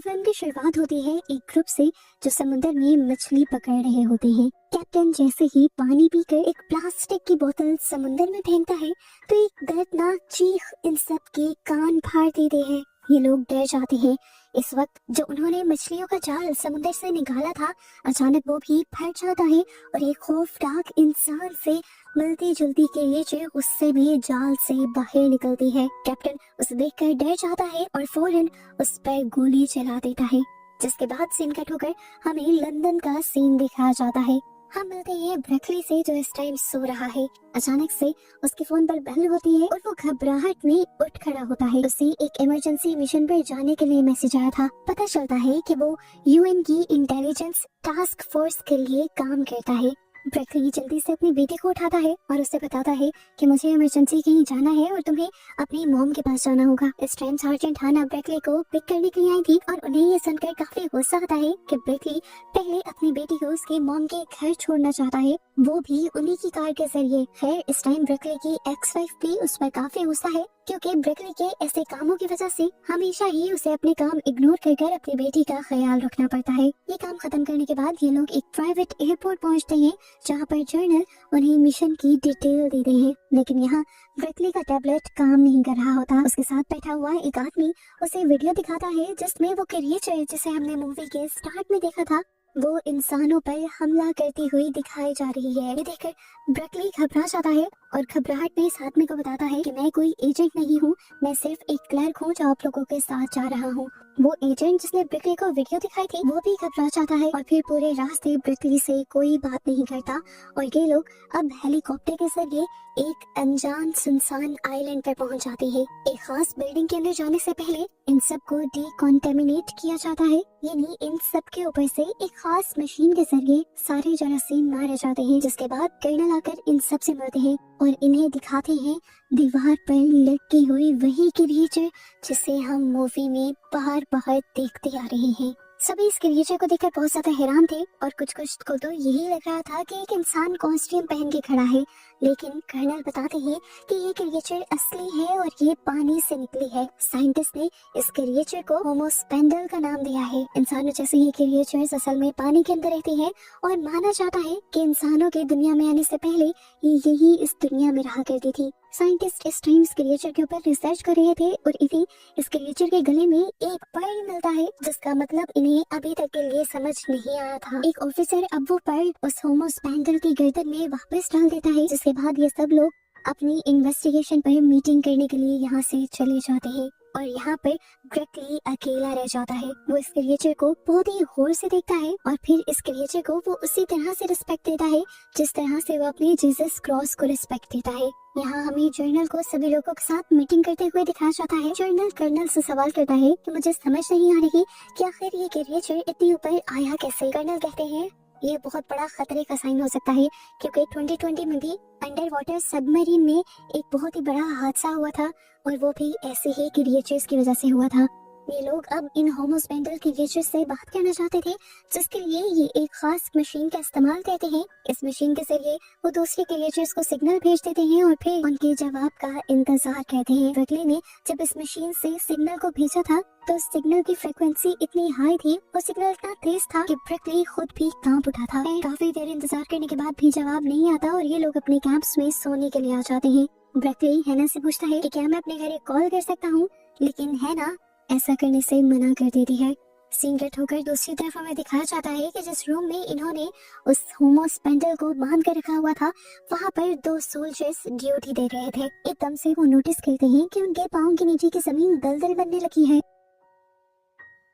Film की शुरुआत होती है एक ग्रुप से जो समुद्र में मछली पकड़ रहे होते हैं। कैप्टन जैसे ही पानी पीकर एक प्लास्टिक की बोतल समुद्र में फेंकता है तो एक दर्दनाक चीख इन सब के कान फाड़ देते हैं। ये लोग डर जाते हैं। इस वक्त जो उन्होंने मछलियों का जाल समुद्र से निकाला था, अचानक वो भी फट जाता है और एक खौफनाक इंसान से मिलती जुलती क्रिएचर उससे भी जाल से बाहर निकलती है। कैप्टन उसे देखकर डर जाता है और फौरन उस पर गोली चला देता है, जिसके बाद सीन कट होकर हमें लंदन का सीन दिखाया जाता है। हम मिलते हैं ब्रेकली से जो इस टाइम सो रहा है। अचानक से उसके फोन पर बेल होती है और वो घबराहट में उठ खड़ा होता है। उसे एक इमरजेंसी मिशन पर जाने के लिए मैसेज आया था। पता चलता है कि वो यूएन की इंटेलिजेंस टास्क फोर्स के लिए काम करता है। ब्रेकली जल्दी से अपनी बेटी को उठाता है और उसे बताता है कि मुझे इमरजेंसी कहीं जाना है और तुम्हें अपनी मॉम के पास जाना होगा। इस टाइम सार्जेंट हाना ब्रेकली को पिक करने के लिए आई थी और उन्हें ये सुनकर काफी गुस्सा आता है कि ब्रेकली पहले अपनी बेटी को उसके मॉम के घर छोड़ना चाहता है, वो भी उन्हीं की कार के जरिए। खैर इस टाइम ब्रेकली की एक्स वाइफ भी उस पर काफी गुस्सा है क्योंकि ब्रेकली के ऐसे कामों की वजह से हमेशा ही उसे अपने काम इग्नोर कर अपनी बेटी का ख्याल रखना पड़ता है। ये काम खत्म करने के बाद ये लोग एक प्राइवेट एयरपोर्ट पहुंचते हैं जहां पर जर्नल उन्हें मिशन की डिटेल देते हैं। लेकिन यहाँ ब्रेकली का टैबलेट काम नहीं कर रहा होता। उसके साथ बैठा हुआ एक आदमी उसे वीडियो दिखाता है जिसमें वो क्रिएचर जिसे हमने मूवी के स्टार्ट में देखा था वो इंसानों पर हमला करती हुई दिखाई जा रही है। ये देखकर ब्रेकली घबरा जाता है और घबराहट में इस आदमी को बताता है कि मैं कोई एजेंट नहीं हूँ, मैं सिर्फ एक क्लर्क हूँ जो आप लोगों के साथ जा रहा हूँ। वो एजेंट जिसने ब्रेकली को वीडियो दिखाई थी वो भी घबरा जाता है और फिर पूरे रास्ते ब्रेकली से कोई बात नहीं करता और ये लोग अब हेलीकॉप्टर के जरिए एक अनजान सुनसान आइलैंड पर पहुंच जाते हैं। एक खास बिल्डिंग के अंदर जाने से पहले इन सब को डिकॉन्टेमिनेट किया जाता है, यानी इन सब के ऊपर से एक खास मशीन के जरिए सारे जरासीम मारे जाते हैं, जिसके बाद कर्नल आकर इन सब से मिलते हैं और इन्हें दिखाते हैं दीवार पर लटकी हुई वही क्रिएचर जिसे हम मूवी में बार बार देखते आ रहे हैं। सभी इस क्रिएचर को देखकर बहुत ज्यादा हैरान थे और कुछ को तो यही लग रहा था कि एक इंसान कॉस्ट्यूम पहन के खड़ा है, लेकिन कर्नल बताते हैं कि ये क्रिएचर असली है और ये पानी से निकली है। साइंटिस्ट ने इस क्रिएचर को होमोस्पेंडल का नाम दिया है। इंसानों जैसे ये क्रिएचर्स असल में पानी के अंदर रहते हैं और माना जाता है कि इंसानों के दुनिया में आने से पहले यही इस दुनिया में रहा करती थी। साइंटिस्ट इस टाइम इस क्रिएचर के ऊपर रिसर्च कर रहे थे और इन्हें इस क्रिएचर के गले में एक पर्ल मिलता है जिसका मतलब इन्हें अभी तक के लिए समझ नहीं आया था। एक ऑफिसर अब वो पर्ल उस होमोस्पेंडल की गर्दन में वापस डाल देता है, जिसके बाद ये सब लोग अपनी इन्वेस्टिगेशन पर मीटिंग करने के लिए यहाँ से चले जाते हैं और यहाँ पर ब्रेकली अकेला रह जाता है। वो इस क्रिएचर को बहुत ही गौर से देखता है और फिर इस क्रिएचर को वो उसी तरह से रिस्पेक्ट देता है जिस तरह से वो अपने जीसस क्रॉस को रिस्पेक्ट देता है। यहाँ हमें जर्नल को सभी लोगों के साथ मीटिंग करते हुए दिखाया जाता है। जर्नल कर्नल से सवाल करता है कि मुझे समझ नहीं आ रही कि आखिर ये क्रिएचर इतनी ऊपर आया कैसे। कर्नल कहते हैं ये बहुत बड़ा खतरे का साइन हो सकता है क्योंकि 2020 में भी अंडर वाटर सबमरीन में एक बहुत ही बड़ा हादसा हुआ था और वो भी ऐसे ही क्रिएचर्स की वजह से हुआ था। ये लोग अब इन होमोस्पेंडल क्रिएचर्स से बात करना चाहते थे, जिसके लिए ये एक खास मशीन का इस्तेमाल करते हैं। इस मशीन के जरिए वो दूसरे क्रिएचर्स को सिग्नल भेज देते हैं और फिर उनके जवाब का इंतजार करते हैं। ब्रेकली ने जब इस मशीन से सिग्नल को भेजा था तो सिग्नल की फ्रीक्वेंसी इतनी हाई थी और सिग्नल इतना तेज था कि ब्रेकली खुद भी कांप उठा था। काफी देर इंतजार करने के बाद भी जवाब नहीं आता और ये लोग अपने कैंप्स में सोने के लिए आ जाते हैं। ब्रेकली हैना से पूछता है कि क्या मैं अपने घर कॉल कर सकता हूँ, लेकिन हैना ऐसा करने से मना कर देती है। सीन कट होकर दूसरी तरफ हमें दिखाया जाता है कि जिस रूम में इन्होंने उस होमोस्पेंडल को बांध कर रखा हुआ था वहाँ पर दो सोल्जर्स ड्यूटी दे रहे थे। एकदम से वो नोटिस करते हैं कि उनके पाँव के नीचे की जमीन दलदल बनने लगी है।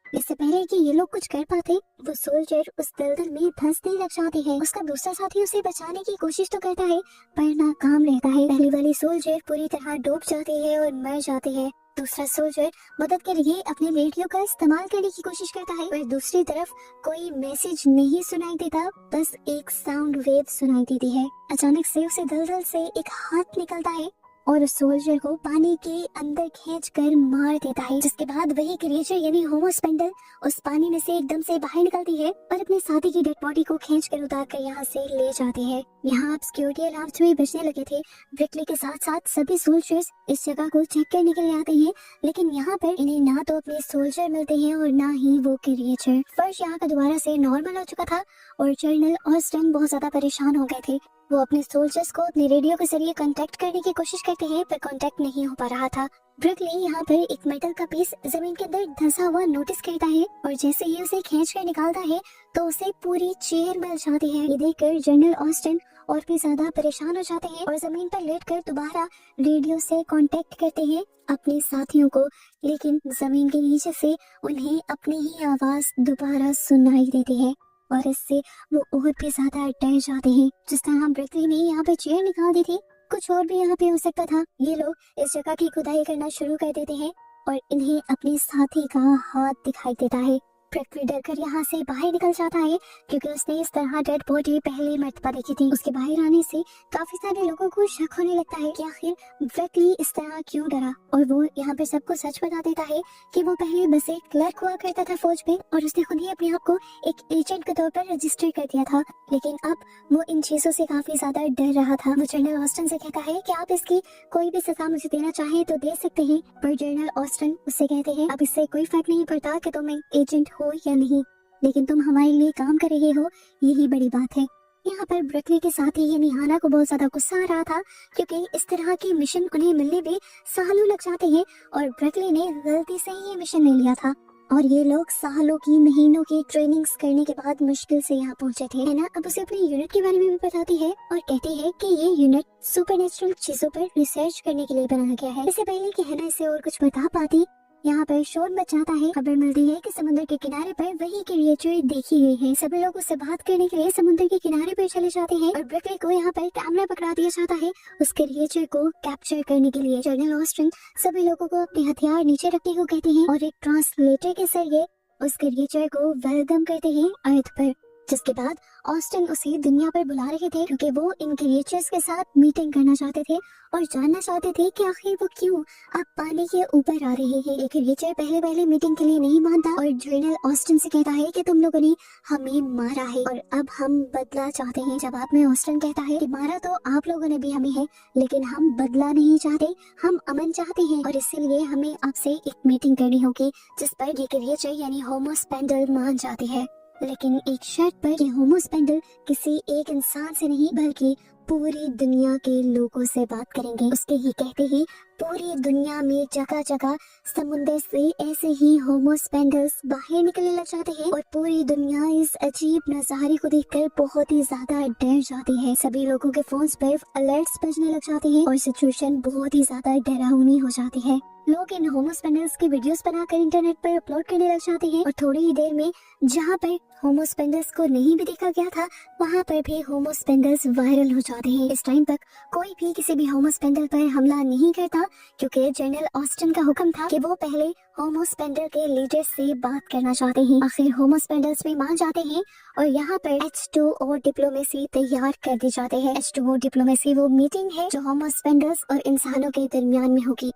इससे पहले कि ये लोग कुछ कर पाते वो सोल्जर उस दलदल में धंसने लग जाते हैं। उसका दूसरा साथी उसे बचाने की कोशिश तो करता है पर नाकाम रहता है। पहली वाली सोल्जर पूरी तरह डूब जाती है और मर जाती है। दूसरा सोल्जर मदद के लिए अपने रेडियो का इस्तेमाल करने की कोशिश करता है पर दूसरी तरफ कोई मैसेज नहीं सुनाई देता, बस एक साउंड वेव सुनाई देती है। अचानक से उसे दलदल से एक हाथ निकलता है और उस सोल्जर को पानी के अंदर खींचकर मार देता है, जिसके बाद वही क्रिएचर यानी होमो स्पेंडल उस पानी में से एकदम से बाहर निकलती है और अपने साथी की डेड बॉडी को खींचकर उतार कर यहाँ से ले जाती है। यहाँ अब सिक्योरिटी अलार्म्स भी बजने लगे थे। ब्रिकली के साथ साथ सभी सोल्जर्स इस जगह को चेक करने के लिए आते हैं, लेकिन यहाँ पर इन्हें ना तो अपने सोल्जर मिलते हैं और ना ही वो क्रिएचर। फर्श यहाँ का दोबारा से नॉर्मल हो चुका था और जनरल ऑस्टिन बहुत ज्यादा परेशान हो गए थे। वो अपने सोल्जर्स को अपने रेडियो के जरिए कांटेक्ट करने की कोशिश करते हैं, पर कांटेक्ट नहीं हो पा रहा था। ब्रिकली यहाँ पर एक मेटल का पीस जमीन के अंदर धंसा हुआ नोटिस करता है और जैसे ही उसे खींच कर निकालता है तो उसे पूरी चेयर मिल जाती है। ये देखकर जनरल ऑस्टिन और भी ज्यादा परेशान हो जाते हैं और जमीन पर लेटकर दोबारा रेडियो से कांटेक्ट करते हैं अपने साथियों को, लेकिन जमीन के नीचे से उन्हें अपनी ही आवाज दोबारा सुनाई देती है और इससे वो और भी ज्यादा डर जाते हैं। जिस तरह ब्रिकली ने यहाँ पे चेयर निकाल दी थी, कुछ और भी यहाँ पे हो सकता था। ये लोग इस जगह की खुदाई करना शुरू कर देते हैं और इन्हें अपने साथी का हाथ दिखाई देता है। ब्रिकली डरकर यहाँ से बाहर निकल जाता है क्योंकि उसने इस तरह डेड बॉडी पहले मर्तबा देखी थी। उसके बाहर आने से काफी सारे लोगों को शक होने लगता है कि आखिर ब्रिकली इस तरह क्यों डरा, और वो यहाँ पे सबको सच बता देता है कि वो पहले बस एक क्लर्क हुआ करता था फौज में और उसने खुद ही अपने आप को एक एजेंट के तौर पर रजिस्टर कर दिया था, लेकिन अब वो इन चीजों से काफी ज्यादा डर रहा था। वो जनरल ऑस्टिन से कहता है कि आप इसकी कोई भी सजा मुझे देना चाहे तो दे सकते हैं, पर जनरल ऑस्टिन उससे कहते हैं अब इससे कोई फर्क नहीं पड़ता कि तुम एजेंट हो या नहीं, लेकिन तुम हमारे लिए काम कर रहे हो, यही बड़ी बात है। यहाँ पर ब्रिकली के साथ ही यानी हाना को बहुत ज्यादा गुस्सा आ रहा था क्योंकि इस तरह के मिशन उन्हें मिलने में सालों लग जाते हैं और ब्रिकली ने गलती से ही ये मिशन ले लिया था और ये लोग सालों की महीनों की ट्रेनिंग्स करने के बाद मुश्किल से यहाँ पहुंचे थे। है ना, अब उसे अपने यूनिट के बारे में भी बताती है और कहती है कि ये यूनिट सुपरनेचुरल चीजों पर रिसर्च करने के लिए बनाया गया है। इससे पहले कि हैना इसे और कुछ बता पाती, यहाँ पर शोर मच जाता है। खबर मिलती है कि समुद्र के किनारे पर वही क्रिएचर देखी गई है। सभी लोग उससे बात करने के लिए समुद्र के किनारे पर चले जाते हैं और ब्रिकली को यहाँ पर कैमरा पकड़ा दिया जाता है उस क्रिएचर को कैप्चर करने के लिए। जनरल ऑस्टिन सभी लोगों को अपने हथियार नीचे रखने को कहते हैं और एक ट्रांसलेटर के जरिए उस क्रिएचर को वेलकम करते हैं अर्थ पर, जिसके बाद ऑस्टिन उसे दुनिया पर बुला रहे थे क्योंकि वो इन क्रिएचर्स के साथ मीटिंग करना चाहते थे और जानना चाहते थे कि आखिर वो क्यों अब पानी के ऊपर आ रहे हैं। एक क्रिएचर पहले मीटिंग के लिए नहीं मानता और जनरल ऑस्टिन से कहता है कि तुम लोगों ने हमें मारा है और अब हम बदला चाहते हैं। जवाब में ऑस्टिन कहता है कि मारा तो आप लोगों ने भी हमें है, लेकिन हम बदला नहीं चाहते, हम अमन चाहते हैं और इसीलिए हमें आपसे एक मीटिंग करनी होगी जिस पर ये क्रिएचर यानी होमो स्पेंडल मान जाते हैं, लेकिन एक शर्त पर कि होमो स्पेंडल किसी एक इंसान से नहीं बल्कि पूरी दुनिया के लोगों से बात करेंगे। उसके ही कहते ही पूरी दुनिया में जगह जगह समुद्र से ऐसे ही होमो स्पेंडल्स बाहर निकलने लग जाते हैं और पूरी दुनिया इस अजीब नजारे को देखकर बहुत ही ज्यादा डर जाती है। सभी लोगों के फोन्स पर अलर्ट्स बजने लग जाते हैं और सिचुएशन बहुत ही ज्यादा डरावनी हो जाती है। लोग इन होमो स्पेंडल्स की वीडियोस बनाकर इंटरनेट पर अपलोड करने लग जाते हैं और थोड़ी ही देर में जहाँ पर होमो स्पेंडल्स को नहीं भी देखा गया था वहाँ पर भी होमो स्पेंडल्स वायरल हो जाते हैं। इस टाइम तक कोई भी किसी भी होमो स्पेंडल पर हमला नहीं करता क्योंकि जनरल ऑस्टिन का हुक्म था कि वो पहले होमो स्पेंडल के लीडर से बात करना चाहते हैं। आखिर होमो स्पेंडल्स भी मान जाते हैं और यहाँ पर H2O डिप्लोमेसी तैयार कर दी जाते हैं। H2O डिप्लोमेसी वो मीटिंग है जो होमो स्पेंडल्स और इंसानों के दरमियान में होगी।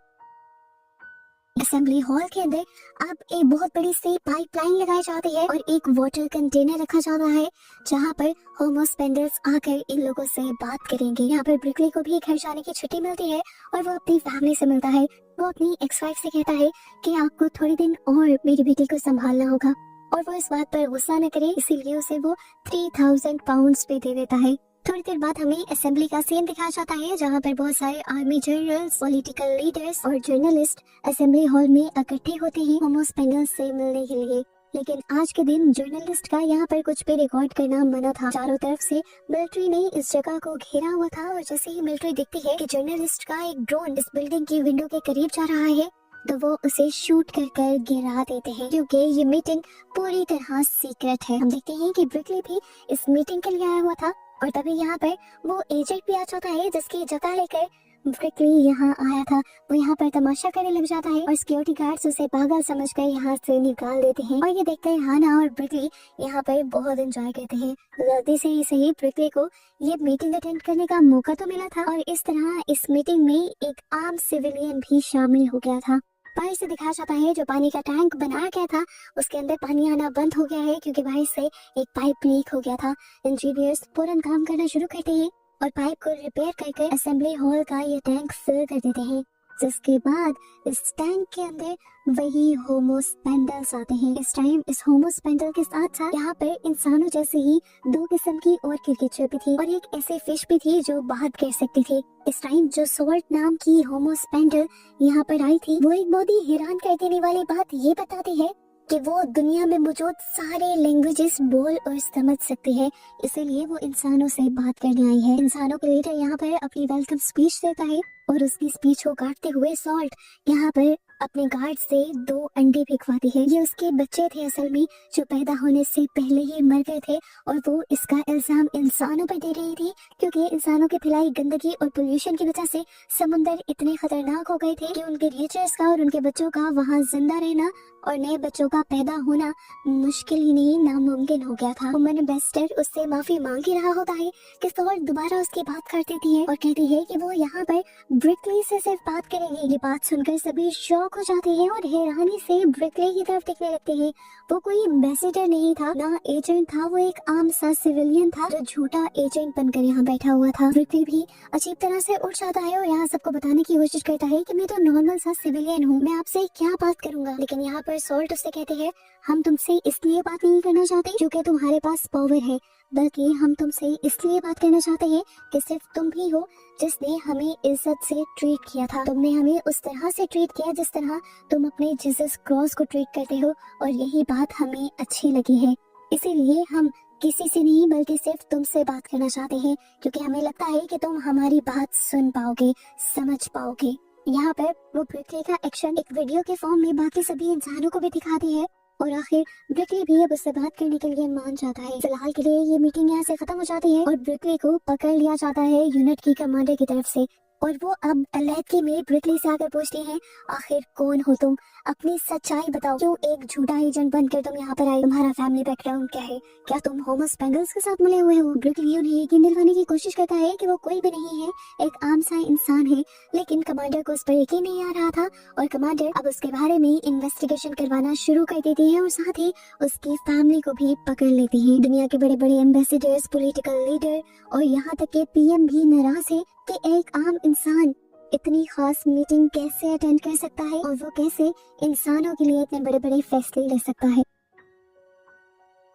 असेंबली हॉल के अंदर अब एक बहुत बड़ी सी पाइपलाइन लगाई जाती है और एक वाटर कंटेनर रखा जाता है जहाँ पर होमो स्पेंडल्स आकर इन लोगों से बात करेंगे। यहाँ पर ब्रिकली को भी घर जाने की छुट्टी मिलती है और वो अपनी फैमिली से मिलता है। वो अपनी एक्स वाइफ से कहता है कि आपको थोड़े दिन और मेरी बेटी को संभालना होगा और वो इस बात पर गुस्सा न करे, इसीलिए उसे वो 3000 पाउंड्स पे दे देता है। थोड़ी देर बाद हमें असेंबली का सीन दिखाया जाता है जहाँ पर बहुत सारे आर्मी जनरल्स, पॉलिटिकल लीडर्स और जर्नलिस्ट असेंबली हॉल में इकट्ठे होते हैं होमो स्पेंडल्स से मिलने के लिए। लेकिन आज के दिन जर्नलिस्ट का यहाँ पर कुछ भी रिकॉर्ड करना मना था। चारों तरफ से मिलिट्री ने इस जगह को घेरा हुआ था और जैसे ही मिलिट्री दिखती है कि जर्नलिस्ट का एक ड्रोन इस बिल्डिंग की विंडो के करीब जा रहा है तो वो उसे शूट कर गिरा देते हैं क्योंकि ये मीटिंग पूरी तरह सीक्रेट है। हम देखते हैं कि ब्रिकली भी इस मीटिंग के लिए आया हुआ था और तभी यहाँ पर वो एजेंट भी आ जाता है जिसकी जगह लेकर ब्रिकली यहाँ आया था वो यहाँ पर तमाशा करने लग जाता है और सिक्योरिटी गार्ड्स उसे पागल समझकर यहाँ से निकाल देते हैं। और ये देखकर हाना और ब्रिकली यहाँ पर बहुत एंजॉय करते हैं। गलती से ही सही ब्रिकली को ये मीटिंग अटेंड करने का मौका तो मिला था और इस तरह इस मीटिंग में एक आम सिविलियन भी शामिल हो गया था। बाहर से दिखाया जाता है जो पानी का टैंक बनाया गया था उसके अंदर पानी आना बंद हो गया है क्योंकि बाहर से एक पाइप लीक हो गया था। इंजीनियर्स फौरन काम करना शुरू करते हैं और पाइप को रिपेयर करके असेंबली हॉल का ये टैंक फिल कर देते हैं, जिसके बाद इस टैंक के अंदर वही होमोस्पेंडल्स आते हैं। इस टाइम इस होमोस्पेंडल के साथ साथ यहाँ पर इंसानों जैसे ही 2 किस्म की और क्रिएचर भी थी और एक ऐसी फिश भी थी जो बात कर सकती थी। इस टाइम जो सोल्ट नाम की होमोस्पेंडल यहाँ पर आई थी वो एक बहुत ही हैरान कर देने वाली बात ये बताती है कि वो दुनिया में मौजूद सारे लैंग्वेजेस बोल और समझ सकती है, इसीलिए वो इंसानों से बात करने आई है। इंसानों के लीडर यहाँ पर अपनी वेलकम स्पीच देता है और उसकी स्पीच को काटते हुए सॉल्ट यहाँ पर अपने गार्ड से 2 अंडे फेंकवाती है। ये उसके बच्चे थे असल में जो पैदा होने से पहले ही मर गए थे और वो इसका इल्जाम इंसानों पर दे रही थी क्योंकि इंसानों की फैलाई गंदगी और पोल्यूशन की वजह से समुंदर इतने खतरनाक हो गए थे कि उनके रिचर्स का और उनके बच्चों का वहाँ जिंदा रहना और नए बच्चों का पैदा होना मुश्किल ही नहीं नामुमकिन हो गया था। वुमन एम्बेसडर उससे माफी मांग ही रहा होता है कि सॉल्ट दोबारा उसकी बात कर देती है और कहती है कि वो यहाँ पर ब्रिकली से सिर्फ बात करेंगे। ये बात सुनकर सभी शॉक हो जाते हैं और हैरानी से ब्रिकली की तरफ देखने लगते हैं। वो कोई एम्बेसडर नहीं था ना एजेंट था, वो एक आम सा सिविलियन था जो झूठा एजेंट बनकर यहाँ बैठा हुआ था। ब्रिकली भी अजीब तरह से उठ जाता है और यहाँ सबको बताने की कोशिश करता है कि मैं तो नॉर्मल सा सिविलियन हूँ, मैं आपसे क्या बात करूंगा। लेकिन यहाँ पर सॉल्ट उससे कहते हैं हम तुमसे इसलिए बात नहीं करना चाहते क्योंकि तुम्हारे पास पावर है, बल्कि हम तुमसे इसलिए बात करना चाहते हैं कि सिर्फ तुम ही हो जिसने हमें इज्जत से ट्रीट किया था। तुमने हमें उस तरह से ट्रीट किया जिस तरह तुम अपने जीसस क्रॉस को ट्रीट करते हो और यही बात हमें अच्छी लगी है, इसीलिए हम किसी से नहीं बल्कि सिर्फ तुमसे बात करना चाहते हैं क्योंकि हमें लगता है कि तुम हमारी बात सुन पाओगे, समझ पाओगे। यहाँ पर वो ब्रिकली का एक्शन एक वीडियो के फॉर्म में बाकी सभी इंसानों को भी दिखाती है और आखिर ब्रिकली भी अब उससे बात करने के लिए मान जाता है। फिलहाल के लिए ये मीटिंग यहाँ से खत्म हो जाती है और ब्रिकली को पकड़ लिया जाता है यूनिट की कमांडर की तरफ से और वो अब अलहदगी में ब्रिकली से आकर पूछती हैं आखिर कौन हो तुम, अपनी सच्चाई बताओ, क्यों एक झूठा एजेंट बनकर तुम यहाँ पर आए, तुम्हारा फैमिली बैकग्राउंड क्या है, क्या तुम होमोस्पेंडल्स के साथ मिले हुए हो। ब्रिकली उन्हें यकीन दिलवाने की कोशिश करता है कि वो कोई भी नहीं है, एक आम सा इंसान है, लेकिन कमांडर को उस पर यकीन नहीं आ रहा था और कमांडर अब उसके बारे में इन्वेस्टिगेशन करवाना शुरू कर देती है और साथ ही उसकी फैमिली को भी पकड़ लेती है। दुनिया के बड़े बड़े एम्बेसडर्स, पॉलिटिकल लीडर और यहाँ तक के पीएम भी नाराज है कि एक आम इंसान इतनी खास मीटिंग कैसे अटेंड कर सकता है और वो कैसे इंसानों के लिए इतने बड़े बड़े फैसले ले सकता है।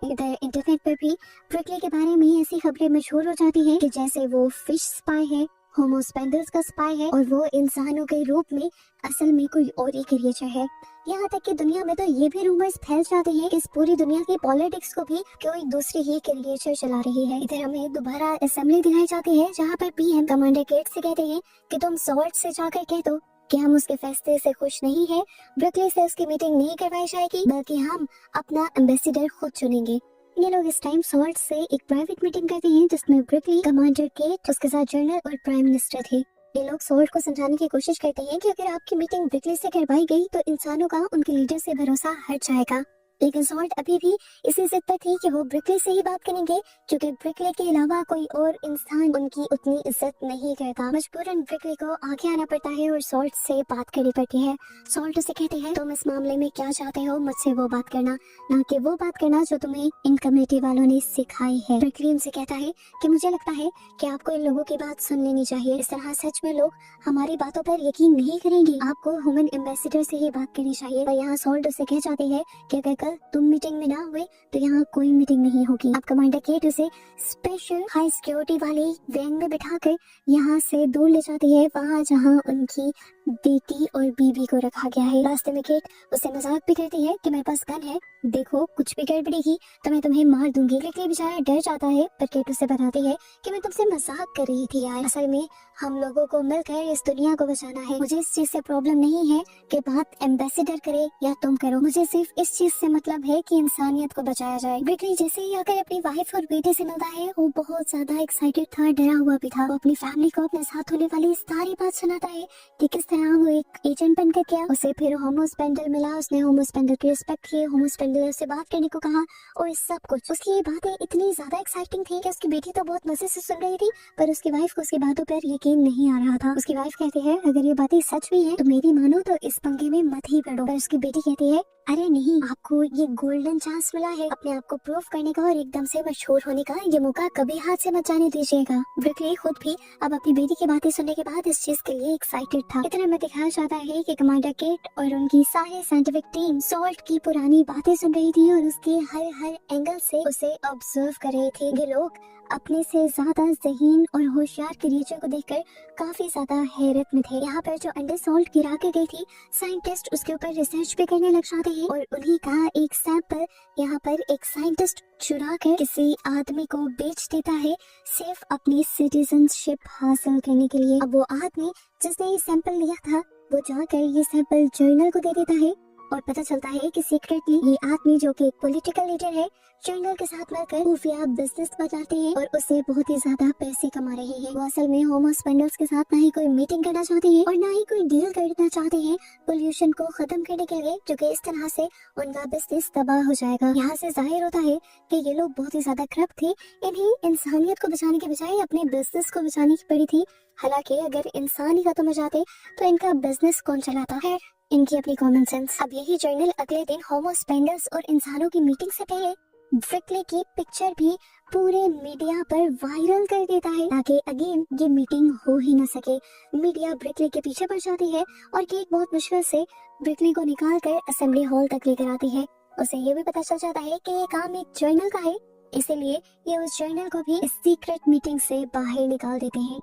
इधर इंटरनेट पर भी ब्रिकली के बारे में ऐसी खबरें मशहूर हो जाती है कि जैसे वो फिश स्पाई है, होमोस्पेंडल्स का स्पाई है और वो इंसानों के रूप में असल में कोई और ही क्रिएचर है। यहाँ तक कि दुनिया में तो ये भी रूमर्स फैल जाते हैं कि इस पूरी दुनिया की पॉलिटिक्स को भी कोई दूसरी ही क्रिएचर चला रही है। इधर हमें दोबारा असेंबली दिखाई जाती है जहाँ पर पीएम कमांडर केट से कहते हैं कि तुम सॉल्ट से जाकर कह दो कि हम उसके फैसले से खुश नहीं है, ब्रिकली से उसकी मीटिंग नहीं करवाई जाएगी बल्कि हम अपना एम्बेसडर खुद चुनेंगे। ये लोग इस टाइम सॉल्ट से एक प्राइवेट मीटिंग करते हैं जिसमें ब्रिकली, कमांडर केट, उसके साथ जनरल और प्राइम मिनिस्टर थे। ये लोग सॉल्ट को समझाने की कोशिश करते हैं कि अगर आपकी मीटिंग ब्रिकली से करवाई गई तो इंसानों का उनके लीडर से भरोसा हट जाएगा। लेकिन सॉल्ट अभी भी इसी जिद पर थी कि वो ब्रिकली से ही बात करेंगे क्योंकि ब्रिकली के अलावा कोई और इंसान उनकी उतनी इज्जत नहीं करता। मजबूरन ब्रिकली को आगे आना पड़ता है और सॉल्ट से बात करनी पड़ती है। सॉल्ट उसे कहते हैं तुम इस मामले में क्या चाहते हो, मुझसे वो बात करना, ना कि वो बात करना जो तुम्हें इन कमेटी वालों ने सिखाई है। ब्रिकली उनसे कहता है कि मुझे लगता है कि आपको इन लोगों की बात सुन लेनी चाहिए, इस तरह सच में लोग हमारी बातों पर यकीन नहीं करेंगे, आपको ह्यूमन एम्बेसडर से ही बात करनी चाहिए। और यहाँ सॉल्ट उसे कह जाती है कि अगर तुम मीटिंग में ना हुए तो यहाँ कोई मीटिंग नहीं होगी। अब कमांडर केट उसे स्पेशल हाई सिक्योरिटी वाली वैन में बिठाकर यहाँ से दूर ले जाती है, वहाँ जहाँ उनकी बेटी और बीवी को रखा गया है। रास्ते में केट उसे मजाक भी करती है कि मेरे पास गन है, देखो कुछ भी गड़बड़ी की तो मैं तुम्हें मार दूंगी। लेकिन बेचारा डर जाता है पर केट उसे बताती है कि मैं तुमसे मजाक कर रही थी यार, असल में हम लोगों को मिलकर इस दुनिया को बचाना है। मुझे इस चीज से प्रॉब्लम नहीं है कि बात एम्बेसडर करे या तुम करो, मुझे सिर्फ इस चीज से मतलब है कि इंसानियत को बचाया जाए। ब्रिकली जैसे ही आकर अपनी वाइफ और बेटे से मिलता है, वो बहुत ज्यादा एक्साइटेड था, डरा हुआ भी था। वो अपनी फैमिली को अपने साथ होने वाली सारी बात सुनाता है कि किस तरह वो एक एजेंट बनकर गया, उसे फिर होमो स्पेंडल मिला, उसने होमो स्पेंडल की रिस्पेक्ट की, होमो स्पेंडल ने उससे बात करने को कहा और सब कुछ। उसकी ये बातें इतनी ज्यादा एक्साइटिंग थी कि उसकी बेटी तो बहुत मजे से सुन रही थी, पर उसकी वाइफ को उसकी बातों पर यकीन नहीं आ रहा था। उसकी वाइफ कहती है अगर ये बातें सच भी है तो मेरी मानो तो इस पंगे में मत ही पड़ो। पर उसकी बेटी कहती है अरे नहीं, आपको ये गोल्डन चांस मिला है अपने आप को प्रूव करने का और एकदम से मशहूर होने का, ये मौका कभी हाथ से मत जाने दीजिएगा। ब्रिकली खुद भी अब अपनी बेटी की बातें सुनने के बाद इस चीज के लिए एक्साइटेड था। इतना में दिखाया जाता है कि कमांडर केट और उनकी सारी साइंटिफिक टीम सॉल्ट की पुरानी बातें सुन रही थी और उसके हर एंगल से उसे ऑब्जर्व कर रहे थे। ये लोग अपने से ज्यादा ज़हीन और होशियार क्रिएचर को देखकर काफी ज्यादा हैरत में थे। यहाँ पर जो अंडर सॉल्ट गिरा के गई थी, साइंटिस्ट उसके ऊपर रिसर्च भी करने लग जाते हैं और उन्हीं का एक सैंपल यहाँ पर एक साइंटिस्ट चुरा कर किसी आदमी को बेच देता है, सिर्फ अपनी सिटीजनशिप हासिल करने के लिए। अब वो आदमी जिसने ये सैंपल लिया था, वो जाकर ये सैंपल जर्नल को दे देता है और पता चलता है कि सीक्रेटली ये आदमी जो कि एक पॉलिटिकल लीडर है, जर्नल के साथ मिलकर खुफिया बिजनेस बनाते हैं और उससे बहुत ही ज्यादा पैसे कमा रहे हैं। वो असल में होमो स्पेंडल्स के साथ ना ही कोई मीटिंग करना चाहते हैं और ना ही कोई डील करना चाहते हैं पोल्यूशन को खत्म करने के लिए, जो कि इस तरह से उनका बिजनेस तबाह हो जाएगा। यहाँ से जाहिर होता है कि ये लोग बहुत ही ज्यादा करप्ट थे। इन्हें इंसानियत को बचाने के बजाय अपने बिजनेस को बचाने की पड़ी थी। हालांकि अगर इंसान ही खत्म हो जाते तो इनका बिजनेस कौन चलाता है, इनकी अपनी कॉमन सेंस। अब यही जर्नल अगले दिन होमो स्पेंडल्स और इंसानों की मीटिंग से पहले ब्रिकली की पिक्चर भी पूरे मीडिया पर वायरल कर देता है ताकि अगेन ये मीटिंग हो ही न सके। मीडिया ब्रिकली के पीछे पड़ जाती है और केट बहुत मुश्किल से ब्रिकली को निकाल कर असेंबली हॉल तक लेकर आती है। उसे ये भी पता चल जाता है कि ये काम एक जर्नल का है, इसीलिए ये उस जर्नल को भी इस सीक्रेट मीटिंग से बाहर निकाल देते हैं।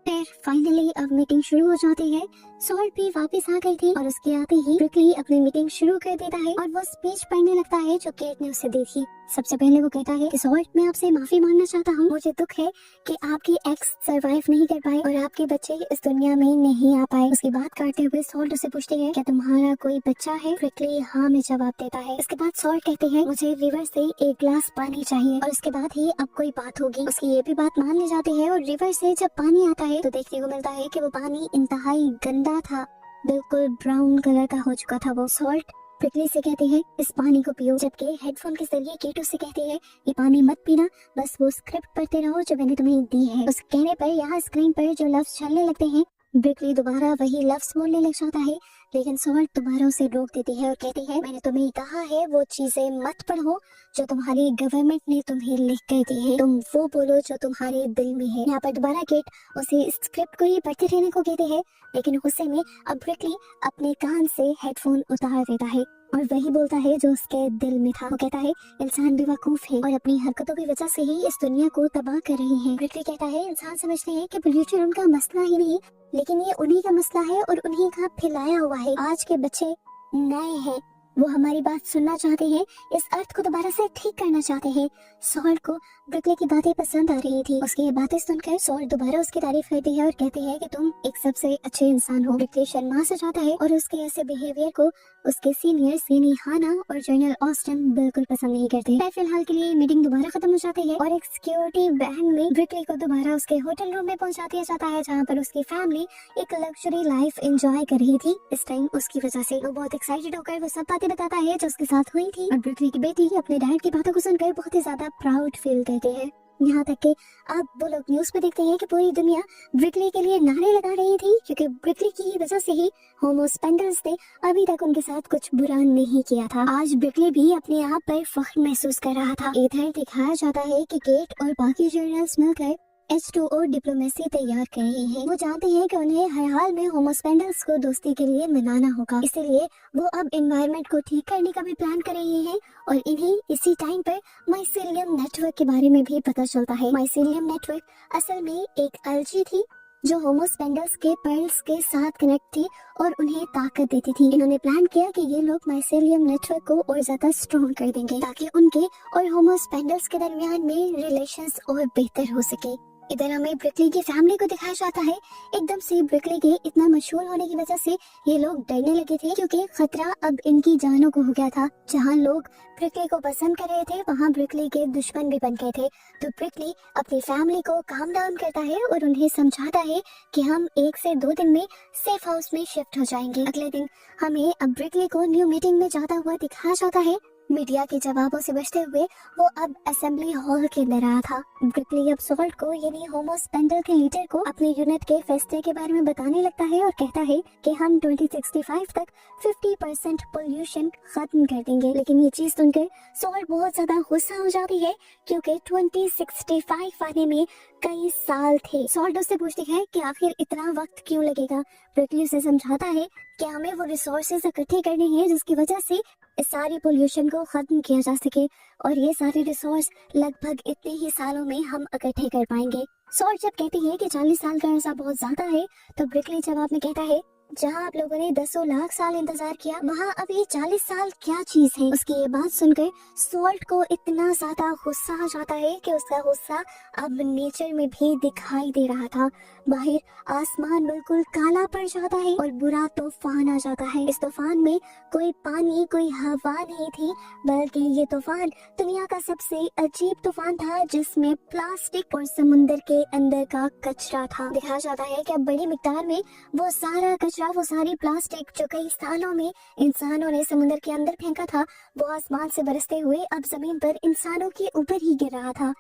फिर फाइनली अब मीटिंग शुरू हो जाती है। सॉल्ट भी वापस आ गई थी और उसके आते ही ब्रिकली अपनी मीटिंग शुरू कर देता है और वो स्पीच पढ़ने लगता है जो केट ने उसे दी थी। सबसे पहले वो कहता है कि सॉल्ट, मैं आपसे माफी मांगना चाहता हूँ, मुझे दुख है कि आपकी एक्स सरवाइव नहीं कर पाए और आपके बच्चे इस दुनिया में नहीं आ पाए। उसकी बात करते हुए सॉल्ट उसे पूछती है क्या तुम्हारा कोई बच्चा है? ब्रिकली हाँ में जवाब देता है। इसके बाद सॉल्ट कहते हैं मुझे रिवर से एक गिलास पानी चाहिए और उसके बाद ही अब कोई बात होगी। उसकी ये भी बात मान ली जाती है और रिवर से जब पानी आता है तो देखने को मिलता है कि वो पानी इंतहाई गंदा था, बिल्कुल ब्राउन कलर का हो चुका था वो। सॉल्ट ब्रिकली से कहते हैं इस पानी को पियो, जबकि हेडफोन के जरिए केट उससे कहती है ये पानी मत पीना, बस वो स्क्रिप्ट पढ़ते रहो जो मैंने तुम्हें दी है। उस कहने पर यहाँ स्क्रीन पर जो लफ्ज चलने लगते हैं, ब्रिकली दोबारा वही लफ्ज बोलने लग जाता है, लेकिन सॉल्ट दोबारा उसे रोक देती है और कहती है मैंने तुम्हें कहा है वो चीजें मत पढ़ो जो तुम्हारी गवर्नमेंट ने तुम्हें लिख कर दी है, तुम वो बोलो जो तुम्हारे दिल में है। यहाँ पर दोबारा केट उसे स्क्रिप्ट को ही पढ़ते रहने को कहते हैं, लेकिन गुस्से में अब ब्रिकली अपने कान से हेडफोन उतार देता है और वही बोलता है जो उसके दिल में था। वो कहता है इंसान बेवकूफ है और अपनी हरकतों की वजह से ही इस दुनिया को तबाह कर रहे हैं। ब्रिकली कहता है इंसान समझते हैं कि पोल्यूशन उनका मसला ही नहीं, लेकिन ये उन्हीं का मसला है और उन्हीं का फैलाया हुआ है। आज के बच्चे नए हैं, वो हमारी बात सुनना चाहते हैं, इस अर्थ को दोबारा से ठीक करना चाहते हैं। सॉल्ट को ब्रिकली की बातें पसंद आ रही थी। उसकी ये बातें सुनकर सॉल्ट दोबारा उसकी तारीफ करती है और कहती है कि तुम एक सबसे अच्छे इंसान हो। ब्रिकली शर्मा से जाता है और उसके ऐसे बिहेवियर को उसके सीनियर्स यानी हाना और जनरल ऑस्टिन बिल्कुल पसंद नहीं करते। फिलहाल के लिए मीटिंग दोबारा खत्म हो जाती है और एक सिक्योरिटी वैन में ब्रिकली को दोबारा उसके होटल रूम में पहुंचा दिया जाता है, जहाँ पर उसकी फैमिली एक लग्जरी लाइफ एंजॉय कर रही थी। इस टाइम उसकी वजह से वो बहुत एक्साइटेड होकर वो सब बातें बताता है जो उसके साथ हुई थी और ब्रिकली की बेटी अपने डैड की बातों को सुनकर बहुत ही ज्यादा प्राउड फील करते हैं। यहाँ तक कि अब वो लोग न्यूज पे देखते हैं कि पूरी दुनिया ब्रिकली के लिए नारे लगा रही थी, क्योंकि ब्रिकली की वजह से ही होमो स्पेंडल्स ने अभी तक उनके साथ कुछ बुरा नहीं किया था। आज ब्रिकली भी अपने आप पर फख्र महसूस कर रहा था। इधर दिखाया जाता है कि केट और बाकी जर्नल्स मिलकर H2O डिप्लोमेसी तैयार कर रहे हैं। वो जानते हैं कि उन्हें हर हाल में होमो स्पेंडल्स को दोस्ती के लिए मनाना होगा, इसलिए वो अब एनवायरनमेंट को ठीक करने का भी प्लान कर रहे हैं और इन्हें इसी टाइम पर माइसेलियम नेटवर्क के बारे में भी पता चलता है। माइसेलियम नेटवर्क असल में एक अलजी थी जो होमो स्पेंडल्स के पर्ल्स के साथ कनेक्ट थी और उन्हें ताकत देती थी। इन्होंने प्लान किया कि ये लोग माइसेलियम नेटवर्क को और ज्यादा स्ट्रॉन्ग कर देंगे ताकि उनके और होमो स्पेंडल्स के दरमियान में रिलेशंस और बेहतर हो सके। इधर हमें ब्रिकली की फैमिली को दिखाया जाता है। एकदम से ब्रिकली के इतना मशहूर होने की वजह से ये लोग डरने लगे थे, क्योंकि खतरा अब इनकी जानों को हो गया था। जहाँ लोग ब्रिकली को पसंद कर रहे थे, वहाँ ब्रिकली के दुश्मन भी बन गए थे। तो ब्रिकली अपनी फैमिली को काम डाउन करता है और उन्हें समझाता है कि हम 1 से 2 दिन में सेफ हाउस में शिफ्ट हो जाएंगे। अगले दिन हमें अब ब्रिकली को न्यू मीटिंग में जाता हुआ दिखाया जाता है। मीडिया के जवाबों से बचते हुए वो अब असेंबली हॉल के अंदर आया था। ब्रिकली अब सॉल्ट को, यानी होमो स्पेंडल के लीडर को, अपने यूनिट के फैसले के बारे में बताने लगता है और कहता है कि हम 2065 तक 50% पोल्यूशन खत्म कर देंगे। लेकिन ये चीज सुनकर सॉल्ट बहुत ज्यादा गुस्सा हो जाती है, क्योंकि 2065 आने में कई साल थे। सॉल्ट उससे पूछती है कि आखिर इतना वक्त क्यों लगेगा। ब्रिकली उसे समझाता है कि हमें वो रिसोर्सेज इकट्ठे करने हैं जिसकी वजह से इस सारी पोल्यूशन को खत्म किया जा सके, और ये सारे रिसोर्स लगभग इतने ही सालों में हम इकट्ठे कर पाएंगे। सॉल्ट जब कहती है कि 40 साल का अर्सा बहुत ज्यादा है, तो ब्रिकली जवाब में कहता है जहाँ आप लोगों ने 10 लाख साल इंतजार किया, वहाँ अब ये 40 साल क्या चीज है। उसकी ये बात सुनकर सॉल्ट को इतना ज्यादा गुस्सा आ जाता है कि उसका गुस्सा अब नेचर में भी दिखाई दे रहा था। बाहर आसमान बिल्कुल काला पड़ जाता है और बुरा तूफान आ जाता है। इस तूफान में कोई पानी, कोई हवा नहीं थी, बल्कि ये तूफान दुनिया का सबसे अजीब तूफान था, जिसमें प्लास्टिक और समुद्र के अंदर का कचरा था। दिखाया जाता है कि अब बड़ी मिकदार में वो सारा कचरा, वो सारी प्लास्टिक जो कई सालों में इंसानों ने समुद्र के अंदर फेंका था, वो आसमान से बरसते हुए अब जमीन पर इंसानों के ऊपर ही गिर रहा था।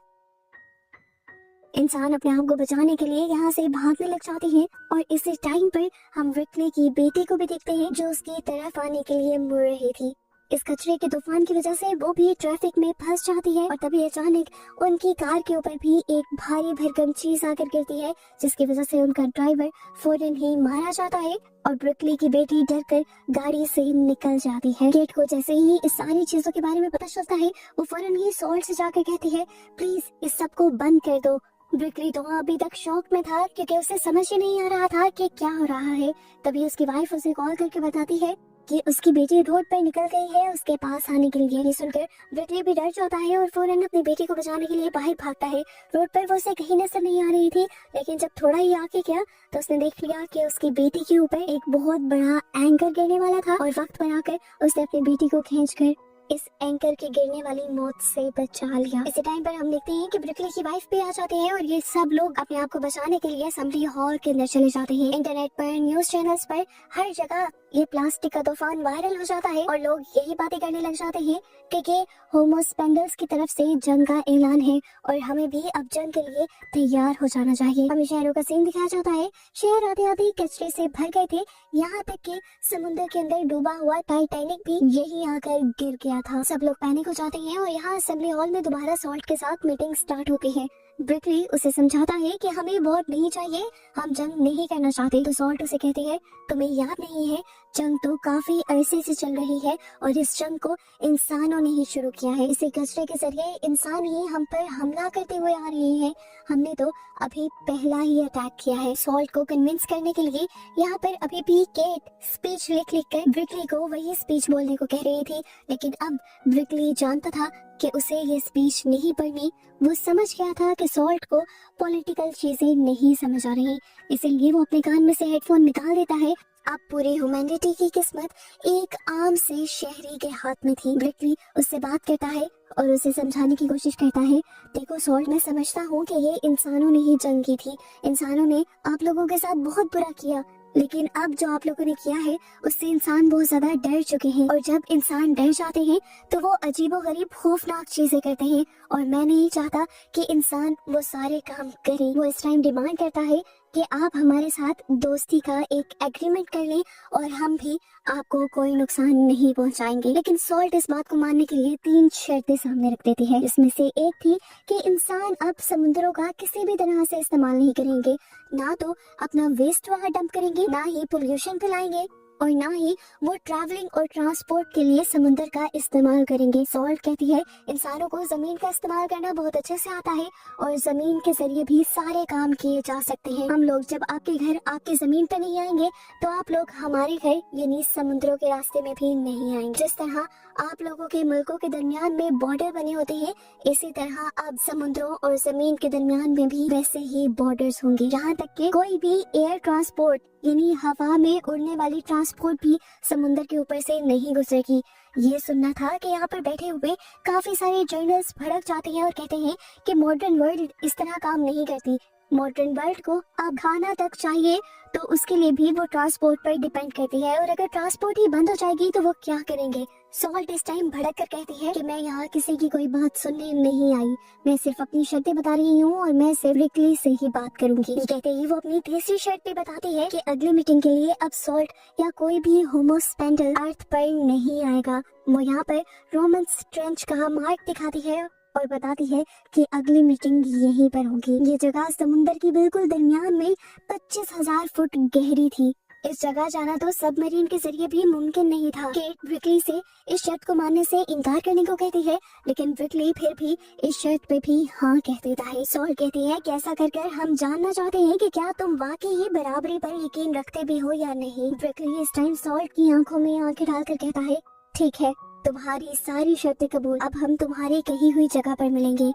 इंसान अपने आप को बचाने के लिए यहाँ से भागने लग जाते हैं, और इसी टाइम पर हम ब्रिकली की बेटी को भी देखते हैं, जो उसकी तरफ आने के लिए मुड़ रही थी। इस कचरे के तूफान की वजह से वो भी ट्रैफिक में फंस जाती है, और तभी अचानक उनकी कार के ऊपर भी एक भारी भरकम चीज आकर गिरती है, जिसकी वजह से उनका ड्राइवर फौरन ही मारा जाता है और ब्रिकली की बेटी डरकर गाड़ी से निकल जाती है। गेट को जैसे ही इस सारी चीजों के बारे में पता चलता है, वो फौरन ही सॉल्ट से जाकर कहती है प्लीज इस सब को बंद कर दो। ब्रिकली तो अभी तक शॉक में था, क्योंकि उसे समझ ही नहीं आ रहा था कि क्या हो रहा है। तभी उसकी वाइफ उसे कॉल करके बताती है कि उसकी बेटी रोड पर निकल गई है उसके पास आने के लिए। ये सुनकर ब्रिकली भी डर जाता है और फौरन अपनी बेटी को बचाने के लिए बाहर भागता है। रोड पर वो उसे कहीं नजर नहीं आ रही थी, लेकिन जब थोड़ा ही आगे गया तो उसने देख लिया कि उसकी बेटी के ऊपर एक बहुत बड़ा एंकर गिरने वाला था, और वक्त पर आकर उसने अपनी बेटी को खींचकर इस एंकर के गिरने वाली मौत से बचा लिया। इसी टाइम पर हम देखते हैं कि ब्रिकली की वाइफ भी आ जाती है, और ये सब लोग अपने आप को बचाने के लिए असेंबली हॉल के अंदर चले जाते हैं। इंटरनेट पर, न्यूज चैनल्स पर, हर जगह ये प्लास्टिक का तूफान वायरल हो जाता है, और लोग यही बातें करने लग जाते हैं कि ये होमो स्पेंडल्स की तरफ से जंग का ऐलान है, और हमें भी अब जंग के लिए तैयार हो जाना चाहिए। हमें शहरों का सीन दिखाया जाता है। शहर आधे आधे कचरे से भर गए थे, यहाँ तक कि समुद्र के अंदर डूबा हुआ टाइटैनिक भी यही आकर गिर गया था। सब लोग पैनिक हो जाते हैं, और यहाँ असेंबली हॉल में दोबारा सॉल्ट के साथ मीटिंग स्टार्ट होती है। ब्रिकली उसे समझाता है कि हमें वॉर नहीं चाहिए, हम जंग नहीं करना चाहते। तो सॉल्ट उसे कहती है तुम्हें याद नहीं है, जंग तो काफी अरसे से चल रही है, और इस जंग को इंसानों ने ही शुरू किया है। इसी कचरे के जरिए इंसान ही हम पर हमला करते हुए आ रहे हैं, हमने तो अभी पहला ही अटैक किया है। सॉल्ट को कन्विंस करने के लिए यहाँ पर अभी भी केट स्पीच लिख लिख कर ब्रिकली को वही स्पीच बोलने को कह रही थी, लेकिन अब ब्रिकली जानता था कि उसे ये स्पीच नहीं पढ़नी। वो समझ गया था कि सॉल्ट को पॉलिटिकल चीजें नहीं समझ आ रही, इसीलिए वो अपने कान में से हेडफोन निकाल देता है। अब पूरी ह्यूमैनिटी की किस्मत एक आम से शहरी के हाथ में थी। ब्रिकली उससे बात करता है और उसे समझाने की कोशिश करता है, देखो सॉल्ट, मैं समझता हूँ कि ये इंसानों ने ही जंग की थी, इंसानों ने आप लोगों के साथ बहुत बुरा किया, लेकिन अब जो आप लोगों ने किया है उससे इंसान बहुत ज्यादा डर चुके हैं, और जब इंसान डर जाते हैं तो वो अजीबोगरीब खौफनाक चीजें करते हैं, और मैं नहीं चाहता कि इंसान वो सारे काम करे। वो इस टाइम डिमांड करता है कि आप हमारे साथ दोस्ती का एक एग्रीमेंट कर लें, और हम भी आपको कोई नुकसान नहीं पहुंचाएंगे। लेकिन सॉल्ट इस बात को मानने के लिए 3 शर्तें सामने रख देती है, जिसमें से एक थी कि इंसान अब समुद्रों का किसी भी तरह से इस्तेमाल नहीं करेंगे, ना तो अपना वेस्ट वहाँ डंप करेंगे, ना ही पोल्यूशन फैलाएंगे, और ना ही वो ट्रैवलिंग और ट्रांसपोर्ट के लिए समुंदर का इस्तेमाल करेंगे। सॉल्ट कहती है इंसानों को जमीन का इस्तेमाल करना बहुत अच्छे से आता है और जमीन के जरिए भी सारे काम किए जा सकते हैं। हम लोग जब आपके घर आपकी जमीन पे नहीं आएंगे तो आप लोग हमारे घर यानी समुद्रों के रास्ते में भी नहीं आएंगे। जिस तरह आप लोगों के मुल्कों के दरमियान में बॉर्डर बने होते हैं, इसी तरह अब समुद्रों और जमीन के दरमियान में भी वैसे ही बॉर्डर्स होंगे। यहाँ तक कि कोई भी एयर ट्रांसपोर्ट यानी हवा में उड़ने वाली ट्रांसपोर्ट भी समुद्र के ऊपर से नहीं गुजरेगी। ये सुनना था कि यहाँ पर बैठे हुए काफी सारे जर्नल्स भड़क जाते हैं और कहते हैं कि मॉडर्न वर्ल्ड इस तरह काम नहीं करती। मॉडर्न वर्ल्ड को अब खाना तक चाहिए तो उसके लिए भी वो ट्रांसपोर्ट पर डिपेंड करती है, और अगर ट्रांसपोर्ट ही बंद हो जाएगी तो वो क्या करेंगे। सॉल्ट इस टाइम भड़क कर कहती है कि मैं यहाँ किसी की कोई बात सुनने नहीं आई, मैं सिर्फ अपनी शर्तें बता रही हूँ और मैं सिर्फ रिकली से ही बात करूंगी। ये कहते ही वो अपनी तीसरी शर्त भी बताती है कि अगली मीटिंग के लिए अब सॉल्ट या कोई भी होमोस्पेंडल अर्थ पर नहीं आएगा। वो यहाँ पर रोमन ट्रेंच का मार्क दिखाती है और बताती है कि अगली मीटिंग यहीं पर होगी। ये जगह समुंदर की बिल्कुल दरमियान में 25,000 फुट गहरी थी। इस जगह जाना तो सबमरीन के जरिए भी मुमकिन नहीं था। केट ब्रिकली से इस शर्त को मानने से इनकार करने को कहती है, लेकिन ब्रिकली फिर भी इस शर्त पे भी हाँ कह देता है। सॉल्ट कहती है कि ऐसा कर कर हम जानना चाहते हैं कि क्या तुम वाकई ही बराबरी पर यकीन रखते भी हो या नहीं। ब्रिकली इस टाइम सॉल्ट की आंखों में आंखें डालकर कहता है, ठीक है, तुम्हारी सारी शर्तें कबूल, अब हम तुम्हारी कही हुई जगह पर मिलेंगे।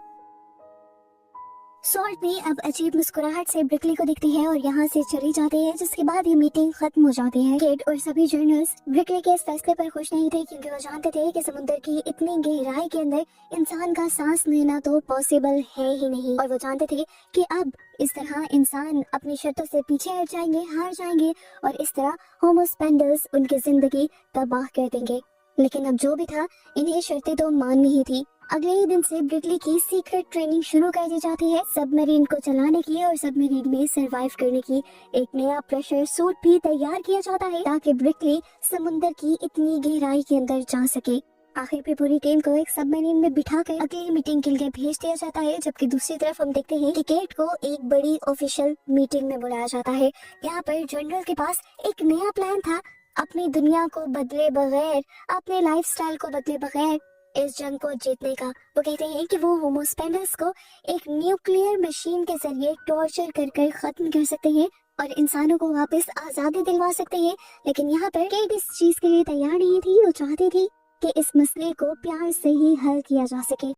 सॉल्ट भी अब अजीब मुस्कुराहट से ब्रिकली को दिखती है और यहाँ से चली जाती है, जिसके बाद ये मीटिंग खत्म हो जाती है। केट और सभी जर्नल्स ब्रिकली के इस फैसले पर खुश नहीं थे, क्योंकि वो जानते थे कि समुद्र की इतनी गहराई के अंदर इंसान का सांस लेना तो पॉसिबल है ही नहीं, और वो जानते थे कि अब इस तरह इंसान अपनी शर्तों से पीछे हट जाएंगे, हार जाएंगे, और इस तरह होमोस्पेंडल्स उनकी जिंदगी तबाह कर देंगे। लेकिन अब जो भी था, इन्हें शर्तें तो माननी ही थी। अगले ही दिन से ब्रिकली की सीक्रेट ट्रेनिंग शुरू कर दी जाती है सबमरीन को चलाने की और सबमरीन में सरवाइव करने की। एक नया प्रेशर सूट भी तैयार किया जाता है ताकि ब्रिकली समुद्र की इतनी गहराई के अंदर जा सके। आखिर पे पूरी टीम को एक सबमरीन में बिठा कर अगली मीटिंग के लिए भेज दिया जाता है, जबकि दूसरी तरफ हम देखते हैं कि केट को एक बड़ी ऑफिशियल मीटिंग में बुलाया जाता है। यहाँ पर जनरल के पास एक नया प्लान था, अपनी दुनिया को बदले बगैर, अपने लाइफस्टाइल को बदले बगैर इस जंग को जीतने का। वो कहते हैं कि वो होमोस्पेंडल्स को एक न्यूक्लियर मशीन के जरिए टॉर्चर कर कर खत्म कर सकते हैं और इंसानों को वापस आजादी दिलवा सकते हैं। लेकिन यहाँ पर केट इस चीज के लिए तैयार नहीं थी। वो चाहती थी कि इस मसले को प्यार से ही हल किया जा सके।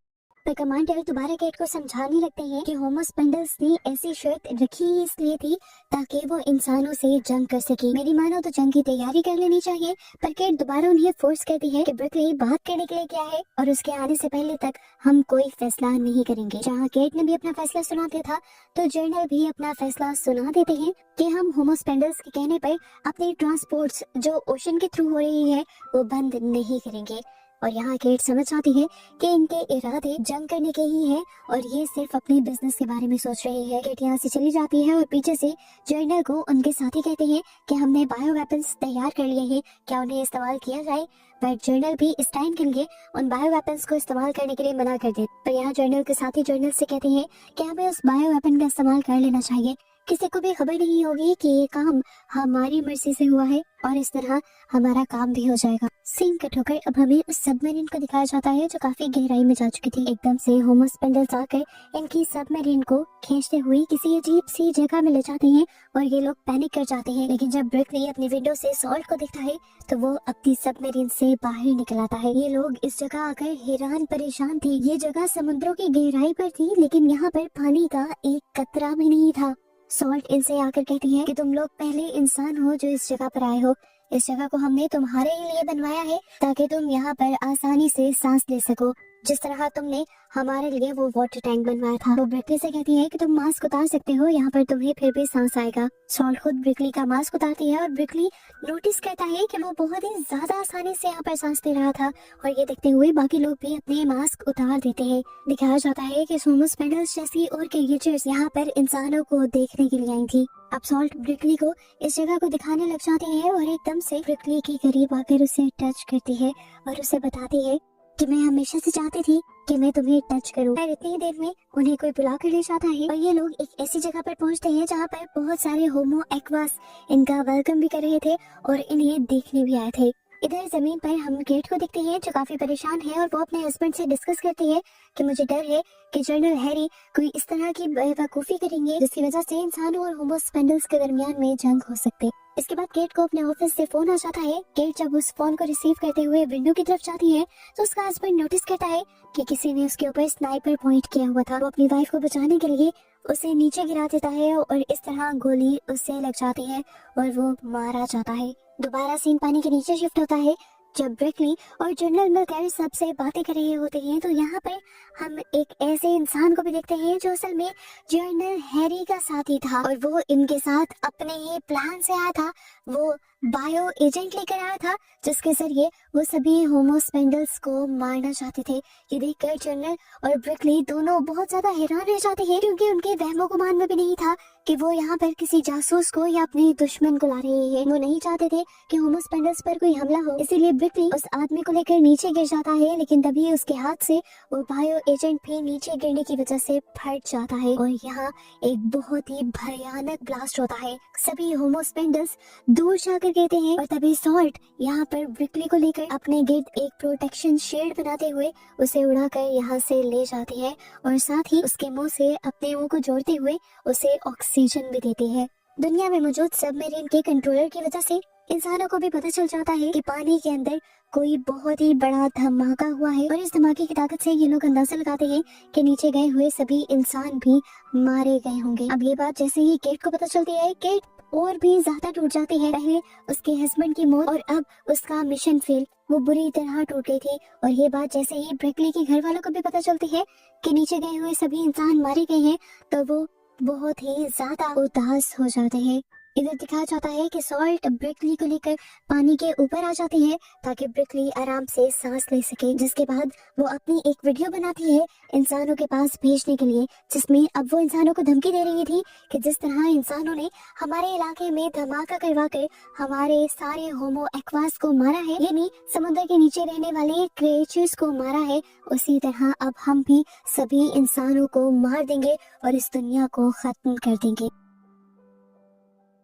पर कमांडर दोबारा केट को समझाने लगते हैं कि होमोस्पेंडल्स ने ऐसी शर्त रखी ही इसलिए थी ताकि वो इंसानों से जंग कर सके। मेरी मानो तो जंग की तैयारी कर लेनी चाहिए। पर केट दोबारा उन्हें फोर्स करती है कि ब्रिकली बात करने के लिए क्या है और उसके आने से पहले तक हम कोई फैसला नहीं करेंगे। जहाँ केट ने भी अपना फैसला सुना दिया था, तो जर्नल भी अपना फैसला सुना देते हैं कि हम होमोस्पेंडल्स के कहने पर अपनी ट्रांसपोर्ट्स जो ओशन के थ्रू हो रही है वो बंद नहीं करेंगे। और यहाँ केट समझ आती है कि इनके इरादे जंग करने के ही हैं और ये सिर्फ अपने बिजनेस के बारे में सोच रही है। केट यहाँ से चली जाती है और पीछे से जर्नल को उनके साथी कहते हैं कि हमने बायो वेपन्स तैयार कर लिए हैं, क्या उन्हें इस्तेमाल किया जाए। पर जर्नल भी इस टाइम के लिए उन बायो वेपन्स को इस्तेमाल करने के लिए मना कर दे। पर यहाँ जर्नल के साथी जर्नल से कहते हैं कि हमें उस बायो वेपन का इस्तेमाल कर लेना चाहिए, किसी को भी खबर नहीं होगी कि ये काम हमारी मर्जी से हुआ है और इस तरह हमारा काम भी हो जाएगा। सीन कट होकर अब हमें उस सबमरीन को दिखाया जाता है जो काफी गहराई में जा चुकी थी। एकदम से होमोस्पेंडल्स आकर इनकी सबमरीन को खींचते हुए किसी अजीब सी जगह में ले जाते हैं और ये लोग पैनिक कर जाते हैं। लेकिन जब ब्रिकली अपनी विंडो से सॉल्ट को दिखता है तो वो अपनी सबमरीन से बाहर निकल आता है। ये लोग इस जगह आकर हैरान परेशान थे। ये जगह समुद्रों की गहराई पर थी, लेकिन यहाँ पर पानी का एक कतरा भी नहीं था। सॉल्ट इनसे आकर कहती है कि तुम लोग पहले इंसान हो जो इस जगह पर आए हो। इस जगह को हमने तुम्हारे ही लिए बनवाया है ताकि तुम यहाँ पर आसानी से सांस ले सको, जिस तरह तुमने हमारे लिए वो वाटर टैंक बनवाया था। वो ब्रिकली से कहती है कि तुम मास्क उतार सकते हो, यहाँ पर तुम्हें फिर भी सांस आएगा। सॉल्ट खुद ब्रिकली का मास्क उतारती है और ब्रिकली नोटिस करता है कि वो बहुत ही ज्यादा आसानी से यहाँ पर सांस ले रहा था, और ये देखते हुए बाकी लोग भी अपने मास्क उतार देते हैं। दिखाया जाता है कि होमोस्पेंडल्स जैसी और क्रिएचर्स यहाँ पर इंसानों को देखने के लिए आई थी। अब सॉल्ट ब्रिकली को इस जगह को दिखाने लग जाती है और एकदम से ब्रिकली के करीब आकर उसे टच करती है और उसे बताती है कि मैं हमेशा से चाहती थी कि मैं तुम्हें टच करूं। पर इतनी देर में उन्हें कोई बुला कर ले जाता है और ये लोग एक ऐसी जगह पर पहुंचते हैं जहां पर बहुत सारे होमो एक्वास इनका वेलकम भी कर रहे थे और इन्हें देखने भी आए थे। इधर जमीन पर हम केट को देखते हैं जो काफी परेशान है और वो अपने हस्बैंड से डिस्कस करती है कि मुझे डर है कि जनरल हैरी कोई इस तरह की बेवकूफी करेंगे जिसकी वजह से इंसानों और होमो स्पेंडल्स के दरमियान में जंग हो सकते। इसके बाद केट को अपने ऑफिस से फोन आ जाता है। केट जब उस फोन को रिसीव करते हुए विंडो की तरफ जाती है तो उसका हस्बैंड नोटिस करता है कि किसी ने उसके ऊपर स्नाइपर पॉइंट किया हुआ था। वो अपनी वाइफ को बचाने के लिए उसे नीचे गिरा देता है और इस तरह गोली उससे लग जाती है और वो मारा जाता है। दोबारा सीन पानी के नीचे शिफ्ट होता है जब ब्रिकली और जनरल मिलकर सबसे बातें कर रहे होते हैं तो यहाँ पर हम एक ऐसे इंसान को भी देखते हैं जो असल में जनरल हैरी का साथी था और वो इनके साथ अपने ही प्लान से आया था। वो बायो एजेंट लेकर आया था जिसके जरिए वो सभी होमो स्पेंडल्स को मारना चाहते थे। ये देखकर जनरल और ब्रिकली दोनों बहुत ज्यादा हैरान रह जाते हैं क्योंकि उनके वहमो गुमान में भी नहीं था कि वो यहाँ पर किसी जासूस को या अपने दुश्मन को ला रहे हैं। वो नहीं चाहते थे कि होमो स्पेंडल्स पर कोई हमला हो, इसीलिए ब्रिकली उस आदमी को लेकर नीचे गिर जाता है लेकिन तभी उसके हाथ से वो बायो एजेंट भी नीचे गिरने की वजह से फट जाता है और यहाँ एक बहुत ही भयानक ब्लास्ट होता है। सभी होमो स्पेंडल्स दूर जाकर गिरते हैं और तभी सॉल्ट यहाँ पर ब्रिकली को लेकर अपने गिर्द एक प्रोटेक्शन शील्ड बनाते हुए उसे उड़ाकर यहाँ से ले जाती है और साथ ही उसके मुंह से अपने मुंह को जोड़ते हुए उसे ऑक्सीजन भी देती है। दुनिया में मौजूद सबमरीन के कंट्रोलर की वजह से इंसानों को भी पता चल जाता है कि पानी के अंदर कोई बहुत ही बड़ा धमाका हुआ है और इस धमाके की ताकत से ये लोग अंदाजा लगाते हैं कि नीचे गए हुए सभी इंसान भी मारे गए होंगे। अब ये बात जैसे ही केट को पता चलती है, केट और भी ज्यादा टूट जाती है। पहले उसके हस्बैंड की मौत और अब उसका मिशन फेल, वो बुरी तरह टूट गई थी। और ये बात जैसे ही ब्रिकली के घर वालों को भी पता चलती है कि नीचे गए हुए सभी इंसान मारे गए हैं तो वो बहुत ही ज्यादा उदास हो जाते हैं। इधर दिखाया जाता है कि सॉल्ट ब्रिकली को लेकर पानी के ऊपर आ जाती है ताकि ब्रिकली आराम से सांस ले सके, जिसके बाद वो अपनी एक वीडियो बनाती है इंसानों के पास भेजने के लिए जिसमें अब वो इंसानों को धमकी दे रही थी कि जिस तरह इंसानों ने हमारे इलाके में धमाका करवा कर हमारे सारे होमो एक्वास को मारा है, यानी समुद्र के नीचे रहने वाले क्रिएचर्स को मारा है, उसी तरह अब हम भी सभी इंसानों को मार देंगे और इस दुनिया को खत्म कर देंगे।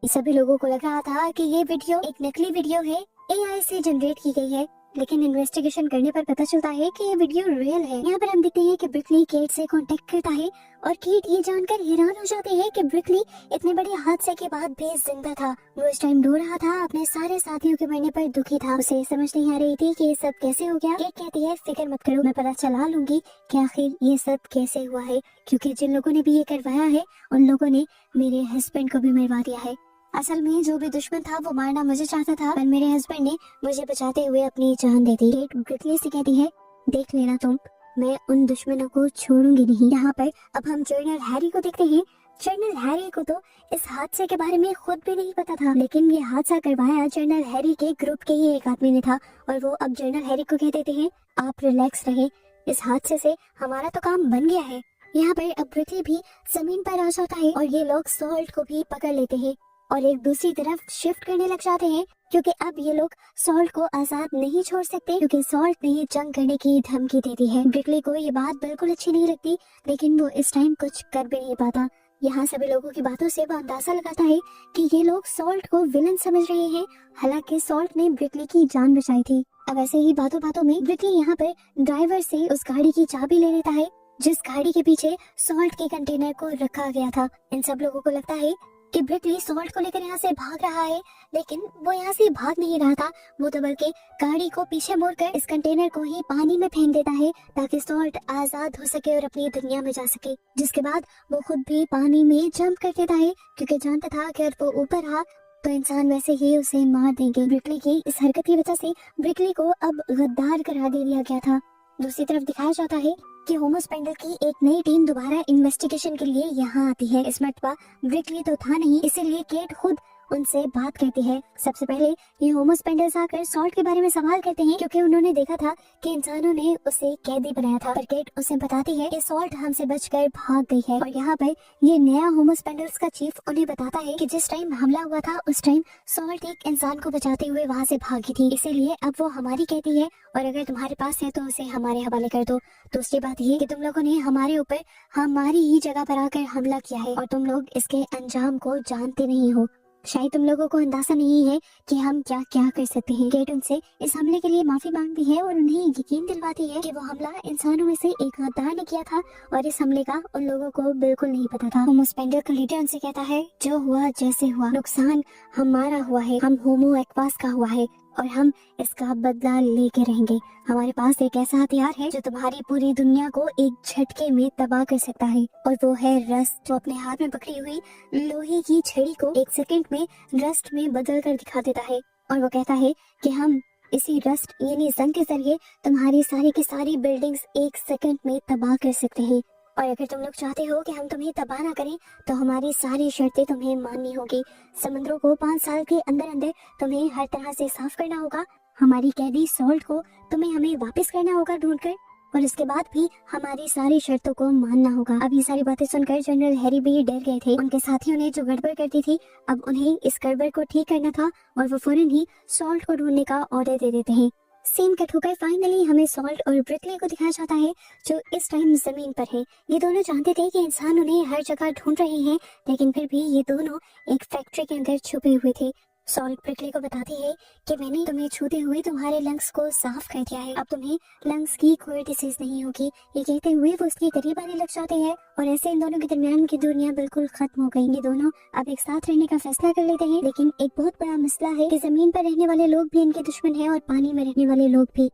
सभी लोगों को लग रहा था कि ये वीडियो एक नकली वीडियो है, एआई से जनरेट की गई है, लेकिन इन्वेस्टिगेशन करने पर पता चलता है कि ये वीडियो रियल है। यहाँ पर हम देखते हैं कि ब्रिकली केट से कांटेक्ट करता है और केट ये जानकर हैरान हो जाती है कि ब्रिकली इतने बड़े हादसे के बाद भी जिंदा था। वो इस टाइम रो रहा था, अपने सारे साथियों के मरने पर दुखी था। उसे समझ नहीं आ रही थी कि ये सब कैसे हो गया। केट कहती है फिक्र मत करो, मैं पता चला लूंगी कि आखिर ये सब कैसे हुआ है, क्योंकि जिन लोगों ने भी ये करवाया है उन लोगों ने मेरे हस्बैंड को भी मरवा दिया है। असल में जो भी दुश्मन था वो मारना मुझे चाहता था, पर मेरे हस्बैंड ने मुझे बचाते हुए अपनी जान दे दी। केट ब्रिकली से कहती है देख लेना तुम, मैं उन दुश्मनों को छोड़ूंगी नहीं। यहाँ पर अब हम जनरल हैरी को देखते हैं। जनरल हैरी को तो इस हादसे के बारे में खुद भी नहीं पता था, लेकिन ये हादसा करवाया जनरल हैरी के ग्रुप के ही एक आदमी ने था और वो अब जनरल हैरी को कह देते हैं आप रिलैक्स रहे, इस हादसे से हमारा तो काम बन गया है। यहाँ पर अब ब्रिकली भी जमीन पर आ जाता है और ये लोग सॉल्ट को भी पकड़ लेते हैं और एक दूसरी तरफ शिफ्ट करने लग जाते हैं, क्योंकि अब ये लोग सॉल्ट को आजाद नहीं छोड़ सकते, क्योंकि सॉल्ट ने जंग करने की धमकी दे दी है। ब्रिकली को ये बात बिल्कुल अच्छी नहीं लगती, लेकिन वो इस टाइम कुछ कर भी नहीं पाता। यहाँ सभी लोगों की बातों से वो अंदाजा लगाता है कि ये लोग सॉल्ट को विलन समझ रहे हैं, हालांकि सॉल्ट ने ब्रिकली की जान बचाई थी। अब ऐसे ही बातों बातों में ब्रिकली यहाँ पर ड्राइवर से उस गाड़ी की चाबी ले लेता है जिस गाड़ी के पीछे सॉल्ट के कंटेनर को रखा गया था। इन सब लोगों को लगता है कि ब्रिकली सॉल्ट को लेकर यहाँ से भाग रहा है, लेकिन वो यहाँ से भाग नहीं रहा था, वो तो बल्कि गाड़ी को पीछे मोड़कर इस कंटेनर को ही पानी में फेंक देता है ताकि सॉल्ट आजाद हो सके और अपनी दुनिया में जा सके। जिसके बाद वो खुद भी पानी में जंप कर देता है, क्योंकि जानता था कि अगर वो ऊपर रहा तो इंसान वैसे ही उसे मार देंगे। ब्रिकली की इस हरकत की वजह से ब्रिकली को अब गद्दार करार दे दिया गया था। दूसरी तरफ दिखाया जाता है कि होमो स्पेंडल की एक नई टीम दोबारा इन्वेस्टिगेशन के लिए यहाँ आती है। इस मरतबा ब्रिकली तो था नहीं, इसीलिए केट खुद उनसे बात करती है। सबसे पहले ये होमोस्पेंडल्स आकर सॉल्ट के बारे में सवाल करते हैं, क्योंकि उन्होंने देखा था कि इंसानों ने उसे कैदी बनाया था। पर केट उसे बताती है कि सॉल्ट हमसे बचकर भाग गई है। और यहाँ पर ये नया होमोस्पेंडल्स का चीफ उन्हें बताता है कि जिस टाइम हमला हुआ था उस टाइम सॉल्ट एक इंसान को बचाते हुए वहाँ से भागी थी, इसीलिए अब वो हमारी कहती है और अगर तुम्हारे पास है तो उसे हमारे हवाले कर दो। दूसरी बात ये कि तुम लोगों ने हमारे ऊपर हमारी ही जगह पर आकर हमला किया है और तुम लोग इसके अंजाम को जानते नहीं हो। शायद तुम लोगों को अंदाजा नहीं है कि हम क्या क्या कर सकते हैं। केट उनसे इस हमले के लिए माफी मांगती है और उन्हें यकीन दिलवाती है कि वो हमला इंसानों में से एक गद्दार ने किया था और इस हमले का उन लोगों को बिल्कुल नहीं पता था। होमोस्पेंडल का लीडर उनसे कहता है जो हुआ जैसे हुआ, नुकसान हमारा हुआ है, हम होमो एक्वास का हुआ है और हम इसका बदला लेके रहेंगे। हमारे पास एक ऐसा हथियार है जो तुम्हारी पूरी दुनिया को एक झटके में तबाह कर सकता है और वो है रस्ट, जो अपने हाथ में पकड़ी हुई लोहे की छड़ी को एक सेकंड में रस्ट में बदल कर दिखा देता है। और वो कहता है कि हम इसी रस्ट यानी जंग के जरिए तुम्हारी सारी की सारी बिल्डिंग्स एक सेकंड में तबाह कर सकते हैं। और अगर तुम लोग चाहते हो कि हम तुम्हें तबाह ना करें तो हमारी सारी शर्तें तुम्हें माननी होगी। समुद्रों को 5 साल के अंदर अंदर तुम्हें हर तरह से साफ करना होगा। हमारी कैदी सॉल्ट को तुम्हें हमें वापस करना होगा ढूंढकर, और इसके बाद भी हमारी सारी शर्तों को मानना होगा। अब ये सारी बातें सुनकर जनरल हैरी भी डर गए थे। उनके साथियों ने जो गड़बड़ कर दी थी, अब उन्हें इस गड़बड़ को ठीक करना था और वो फौरन ही सॉल्ट को ढूंढने का ऑर्डर दे देते हैं। सीन कट होकर फाइनली हमें सॉल्ट और ब्रिकली को दिखाया जाता है जो इस टाइम जमीन पर है। ये दोनों जानते थे कि इंसान उन्हें हर जगह ढूंढ रहे हैं, लेकिन फिर भी ये दोनों एक फैक्ट्री के अंदर छुपे हुए थे। सॉल्ट ब्रिकली को बताती है कि मैंने तुम्हें छूते हुए तुम्हारे लंग्स को साफ कर दिया है, अब तुम्हें लंग्स की कोई डिसीज नहीं होगी। ये कहते हुए वो उसके करीब आने लग जाते हैं और ऐसे इन दोनों के दरमियान की दूरियां बिल्कुल खत्म हो गई। ये दोनों अब एक साथ रहने का फैसला कर लेते हैं, लेकिन एक बहुत बड़ा मसला है कि जमीन पर रहने वाले लोग भी इनके दुश्मन हैं और पानी में रहने वाले लोग भी।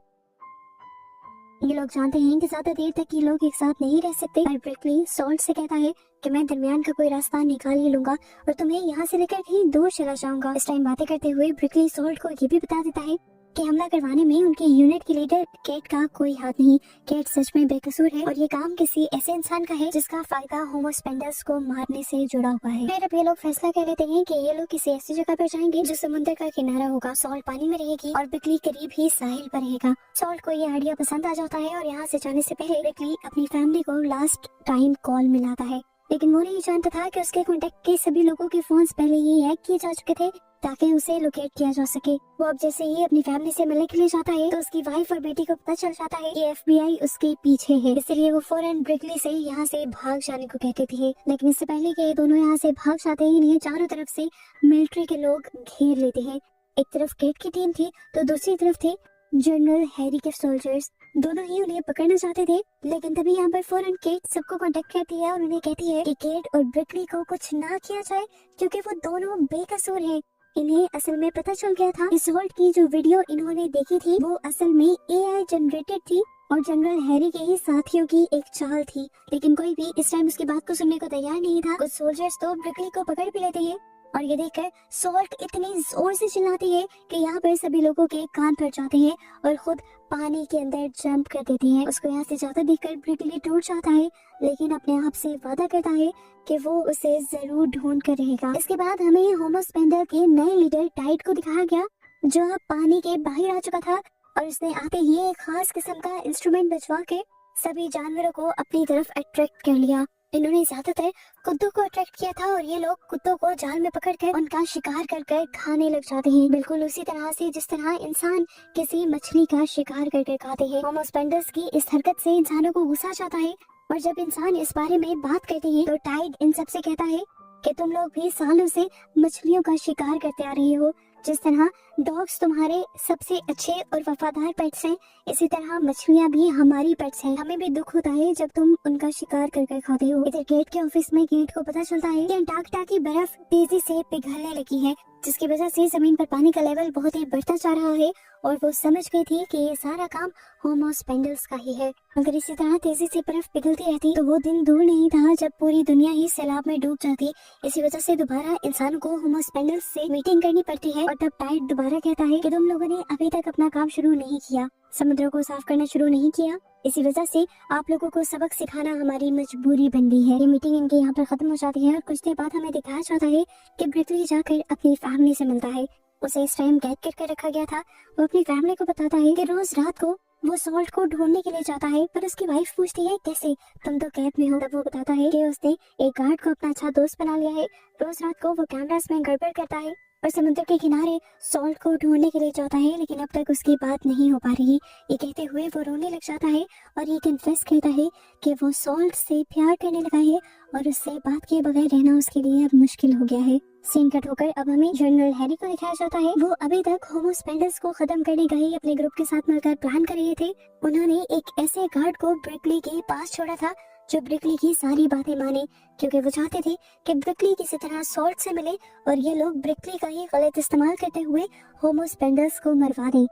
ये लोग जानते हैं कि ज्यादा देर तक ये लोग एक साथ नहीं रह सकते। और ब्रिकली सॉल्ट से कहता है कि मैं दरमियान का कोई रास्ता निकाल ही लूंगा और तुम्हें यहाँ से लेकर कहीं दूर चला जाऊंगा। इस टाइम बातें करते हुए ब्रिकली सॉल्ट को ये भी बता देता है कि हमला करवाने में उनके यूनिट की लीडर केट का कोई हाथ नहीं। केट सच में बेकसूर है और ये काम किसी ऐसे इंसान का है जिसका फायदा होमोस्पेंडल्स को मारने से जुड़ा हुआ है। फिर अब ये लोग फैसला कर लेते हैं कि ये लोग किसी ऐसी जगह पर जाएंगे जो समुद्र का किनारा होगा। सॉल्ट पानी में रहेगी और ब्रिकली करीब ही साहिल पर रहेगा। सॉल्ट को ये आइडिया पसंद आ जाता है और यहाँ से जाने से पहले ब्रिकली अपनी फैमिली को लास्ट टाइम कॉल मिलाता है, लेकिन वो नहीं जानता था कि उसके कॉन्टेक्ट के सभी लोगों के फोन्स पहले ही हैक किए जा चुके थे ताकि उसे लोकेट किया जा सके। वो अब जैसे ही अपनी फैमिली से मिलने के लिए जाता है तो उसकी वाइफ और बेटी को पता चल जाता है कि FBI उसके पीछे है, इसलिए वो फौरन ब्रिकली से यहाँ से भाग जाने को कहते थे। लेकिन इससे पहले कि ये दोनों यहाँ से भाग जाते हैं, इन्हें चारों तरफ से मिलिट्री के लोग घेर लेते हैं। एक तरफ केट की टीम थी तो दूसरी तरफ थे जनरल हैरी के सोल्जर्स। दोनों ही उन्हें पकड़ना चाहते थे, लेकिन तभी यहाँ पर फौरन केट सबको कांटेक्ट करती है और उन्हें कहती है कि केट और ब्रिकली को कुछ ना किया जाए क्योंकि वो दोनों बेकसूर हैं। इन्हें असल में पता चल गया था कि सॉल्ट की जो वीडियो इन्होंने देखी थी वो असल में AI जनरेटेड थी और जनरल हैरी के ही साथियों की एक चाल थी, लेकिन कोई भी इस टाइम उसकी बात को सुनने को तैयार नहीं था। कुछ सोल्जर्स तो ब्रिकली को पकड़ भी लेते हैं और ये देखकर सॉल्ट इतनी जोर से चिल्लाती है कि यहाँ पर सभी लोगों के कान फट जाते हैं और खुद पानी के अंदर जंप कर देती है। उसको यहाँ से जाता देखकर ब्रिकली टूट जाता है, लेकिन अपने आप से वादा करता है कि वो उसे जरूर ढूंढ कर रहेगा। इसके बाद हमें होमोस्पेंडल के नए लीडर टाइड को दिखाया गया जो अब पानी के बाहर आ चुका था और उसने आते ही एक खास किस्म का इंस्ट्रूमेंट बजवा के सभी जानवरों को अपनी तरफ अट्रैक्ट कर लिया। इन्होंने ज्यादातर कुत्तों को अट्रैक्ट किया था और ये लोग कुत्तों को जाल में पकड़कर उनका शिकार कर खाने लग जाते हैं, बिल्कुल उसी तरह से जिस तरह इंसान किसी मछली का शिकार करके खाते हैं। होमोस्पेंडल्स की इस हरकत से इंसानों को गुस्सा आता है और जब इंसान इस बारे में बात करते हैं तो टाइड इन सबसे कहता है कि तुम लोग भी सालों से मछलियों का शिकार करते आ रहे हो। जिस तरह डॉग्स तुम्हारे सबसे अच्छे और वफादार पेट्स हैं, इसी तरह मछलियाँ भी हमारी पेट्स हैं। हमें भी दुख होता है जब तुम उनका शिकार कर खाते हो। इधर गेट के ऑफिस में गेट को पता चलता है कि अंटार्कटिका की बर्फ तेजी से पिघलने लगी है, जिसकी वजह से जमीन पर पानी का लेवल बहुत ही बढ़ता जा रहा है और वो समझ गई थी कि ये सारा काम होमोस्पेंडल्स का ही है। अगर इसी तरह तेजी से बर्फ पिघलती रहती तो वो दिन दूर नहीं था जब पूरी दुनिया ही सैलाब में डूब जाती। इसी वजह से दोबारा इंसान को होमोस्पेंडल्स से मीटिंग करनी पड़ती है और तब टाइड दोबारा कहता है कि तुम लोगों ने अभी तक अपना काम शुरू नहीं किया। समुद्र को साफ करना शुरू नहीं किया। इसी वजह से आप लोगों को सबक सिखाना हमारी मजबूरी बन गई है। ये मीटिंग इनके यहाँ पर खत्म हो जाती है और कुछ देर बाद हमें दिखाया जाता है कि ब्रिकली जाकर अपनी फैमिली से मिलता है। उसे इस टाइम कैद कर रखा गया था। वो अपनी फैमिली को बताता है कि रोज रात को वो सॉल्ट को ढूंढने के लिए जाता है, पर उसकी वाइफ पूछती है कैसे, तुम तो कैद में हो। तब वो बताता है कि उसने एक गार्ड को अपना अच्छा दोस्त बना लिया है। रोज रात को वो कैमरास में गड़बड़ करता है और समुद्र के किनारे सॉल्ट को ढूंढने के लिए जाता है, लेकिन अब तक उसकी बात नहीं हो पा रही। ये कहते हुए वो रोने लग जाता है और ये कन्फेस करता है कि वो सॉल्ट से प्यार करने लगा है और उससे बात किए बगैर रहना उसके लिए अब मुश्किल हो गया है। सीन कट होकर अब हमें जनरल हैरी को दिखाया जाता है। वो अभी तक होमो स्पेंडर्स को खत्म करने का ही अपने ग्रुप के साथ मिलकर प्लान कर रहे थे। उन्होंने एक ऐसे गार्ड को ब्रिकली के पास छोड़ा था जो ब्रिकली की सारी बातें माने, क्योंकि वो चाहते थे कि ब्रिकली किसी तरह सॉल्ट से मिले और ये लोग ब्रिकली का ही गलत इस्तेमाल करते हुए होमो स्पेंडर्स को मरवा दें।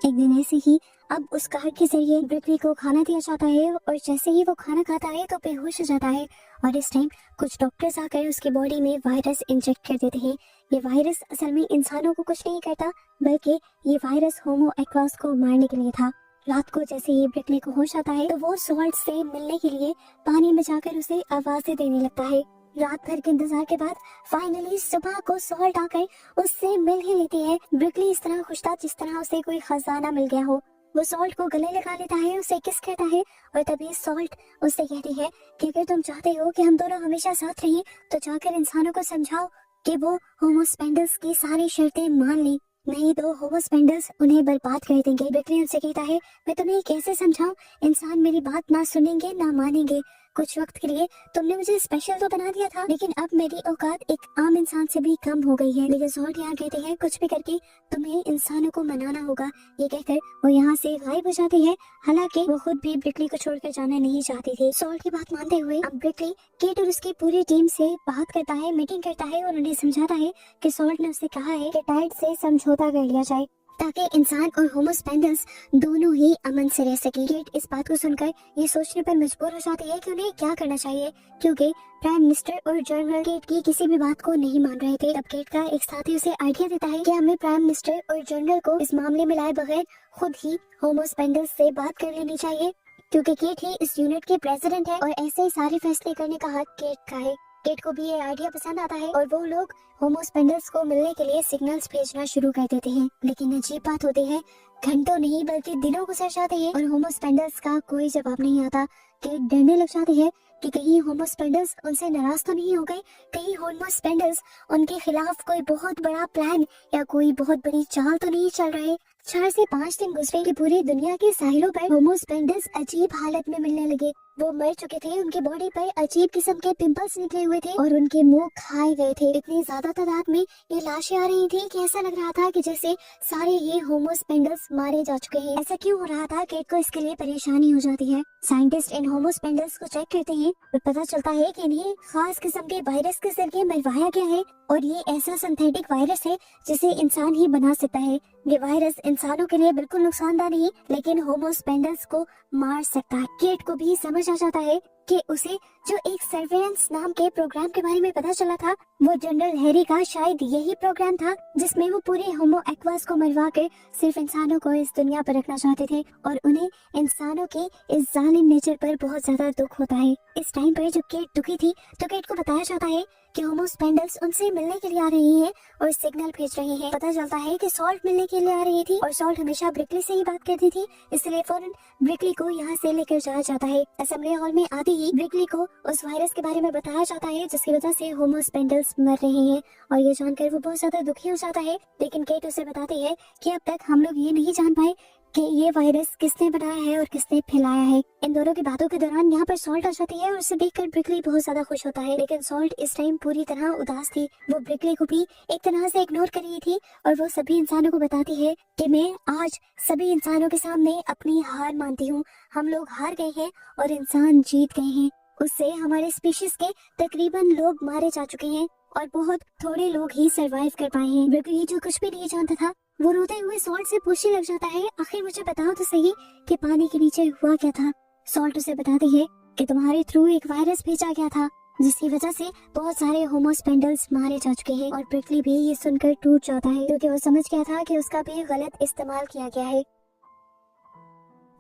एक दिन ऐसे ही अब उस गार्ड के जरिए ब्रिकली को खाना दिया जाता है और जैसे ही वो खाना खाता है तो बेहोश हो जाता है और इस टाइम कुछ डॉक्टर्स आकर उसकी बॉडी में वायरस इंजेक्ट कर देते हैं। ये वायरस असल में इंसानों को कुछ नहीं करता, बल्कि ये वायरस होमो एक्वास को मारने के लिए था। रात को जैसे ही ब्रिकली को होश आता है तो वो सॉल्ट से मिलने के लिए पानी में जाकर उसे आवाजें देने लगता है। रात भर के इंतजार के बाद फाइनली सुबह को सॉल्ट आकर उससे मिल ही लेती है। ब्रिकली इस तरह खुश था जिस तरह उसे कोई खजाना मिल गया हो। वो सॉल्ट को गले लगा लेता है, उसे किस करता है और तभी सॉल्ट उससे कहती है कि अगर तुम चाहते हो कि हम दोनों हमेशा साथ रहें तो जाकर इंसानों को समझाओ कि वो होमो स्पेंडर्स की सारी शर्तें मान लें, नहीं तो होमो स्पेंडर्स उन्हें बर्बाद कर देंगे। ब्रिकली उनसे कहता है मैं तुम्हें कैसे समझाऊं, इंसान मेरी बात ना सुनेंगे ना मानेंगे। कुछ वक्त के लिए तुमने मुझे स्पेशल तो बना दिया था, लेकिन अब मेरी औकात एक आम इंसान से भी कम हो गई है। लेकिन सॉल्ट यहाँ कहते हैं कुछ भी करके तुम्हें इंसानों को मनाना होगा। ये कहकर वो यहाँ से गायब हो जाती है। हालांकि वो खुद भी ब्रिकली को छोड़कर जाना नहीं चाहती थी। सॉल्ट की बात मानते हुए अब ब्रिकली केट और उसकी पूरी टीम से बात करता है, मीटिंग करता है और उन्हें समझाता है कि सॉल्ट ने उससे कहा है कि टाइड से समझौता कर लिया जाए ताकि इंसान और होमो स्पेंडर्स दोनों ही अमन से रह सके। केट इस बात को सुनकर ये सोचने पर मजबूर हो जाती है कि उन्हें क्या करना चाहिए, क्योंकि प्राइम मिनिस्टर और जनरल केट की किसी भी बात को नहीं मान रहे थे। तब केट का एक साथी उसे आइडिया देता है कि हमें प्राइम मिनिस्टर और जनरल को इस मामले में लाए बगैर खुद ही होमो स्पेंडर्स से बात कर लेनी चाहिए, क्योंकि केट ही इस यूनिट के प्रेसिडेंट है और ऐसे ही सारे फैसले करने का हक केट का है। केट को भी ये आइडिया पसंद आता है और वो लोग होमो स्पेंडर्स को मिलने के लिए सिग्नल्स भेजना शुरू कर देते हैं। लेकिन अजीब बात होती है, घंटों नहीं बल्कि दिनों गुजर जाते हैं और होमो स्पेंडर्स का कोई जवाब नहीं आता। केट डरने लग जाती है कि कहीं होमो स्पेंडर्स उनसे नाराज तो नहीं हो गए, कहीं होमो स्पेंडर्स उनके खिलाफ कोई बहुत बड़ा प्लान या कोई बहुत बड़ी चाल तो नहीं चल रहे। 4 से 5 दिन गुजरे कि पूरी दुनिया के साहिलों पर होमो स्पेंडर्स अजीब हालत में मिलने लगे। वो मर चुके थे, उनकी बॉडी पर अजीब किस्म के पिंपल्स निकले हुए थे और उनके मुंह खाए गए थे। इतनी ज्यादा तादाद में ये लाशें आ रही थी कि ऐसा लग रहा था कि जैसे सारे ही होमो स्पेंडर्स मारे जा चुके हैं। ऐसा क्यों हो रहा था, केट को इसके लिए परेशानी हो जाती है। साइंटिस्ट इन होमो स्पेंडर्स को चेक करते हैं और पता चलता है कि इन्हें खास किस्म के वायरस के जरिए मरवाया गया है और ये ऐसा सिंथेटिक वायरस है जिसे इंसान ही बना सकता है। ये वायरस इंसानों के लिए बिल्कुल नुकसानदार नहीं, लेकिन होमो स्पेंडर्स को मार सकता है। केट को भी समझ आ जाता है कि उसे जो एक सर्वेलेंस नाम के प्रोग्राम के बारे में पता चला था, वो जनरल हैरी का शायद यही प्रोग्राम था जिसमें वो पूरे होमो एक्वास को मरवा कर सिर्फ इंसानों को इस दुनिया पर रखना चाहते थे और उन्हें इंसानों के इस जालिम नेचर पर बहुत ज्यादा दुख होता है। इस टाइम पर जब केट दुखी थी तो केट को बताया जाता है कि होमो स्पेंडर्स उनसे मिलने के लिए आ रही हैं और सिग्नल भेज रहे हैं। पता चलता है कि सॉल्ट मिलने के लिए आ रही थी और सॉल्ट हमेशा ब्रिकली से ही बात करती थी, इसलिए फौरन ब्रिकली को यहाँ से लेकर जाया जाता है। असेंबली हॉल में आते ही ब्रिकली को उस वायरस के बारे में बताया जाता है जिसकी वजह से होमो स्पेंडर्स मर रहे हैं और ये जानकर वो बहुत ज्यादा दुखी हो जाता है। लेकिन केट उसे बताती है कि अब तक हम लोग ये नहीं जान पाए कि ये वायरस किसने बनाया है और किसने फैलाया है। इन दोनों की बातों के दौरान यहाँ पर सॉल्ट आ जाती है और उसे देखकर ब्रिकली बहुत ज्यादा खुश होता है, लेकिन सॉल्ट इस टाइम पूरी तरह उदास थी। वो ब्रिकली को भी एक तरह से इग्नोर कर रही थी और वो सभी इंसानों को बताती है कि मैं आज सभी इंसानों के सामने अपनी हार मानती हूँ। हम लोग हार गए हैं और इंसान जीत गए हैं। उससे हमारे स्पीशीज के तकरीबन लोग मारे जा चुके हैं और बहुत थोड़े लोग ही सरवाइव कर पाए हैं। ब्रिकली जो कुछ भी नहीं जानता था वो रोते हुए सॉल्ट से पूछने लग जाता है, आखिर मुझे बताओ तो सही कि पानी के नीचे हुआ क्या था। सॉल्ट उसे बताती है कि तुम्हारे थ्रू एक वायरस भेजा गया था जिसकी वजह से बहुत सारे होमोस्पेंडल्स मारे जा चुके हैं। और ब्रिकली भी ये सुनकर टूट जाता है क्योंकि वो समझ गया था कि उसका भी गलत इस्तेमाल किया गया है।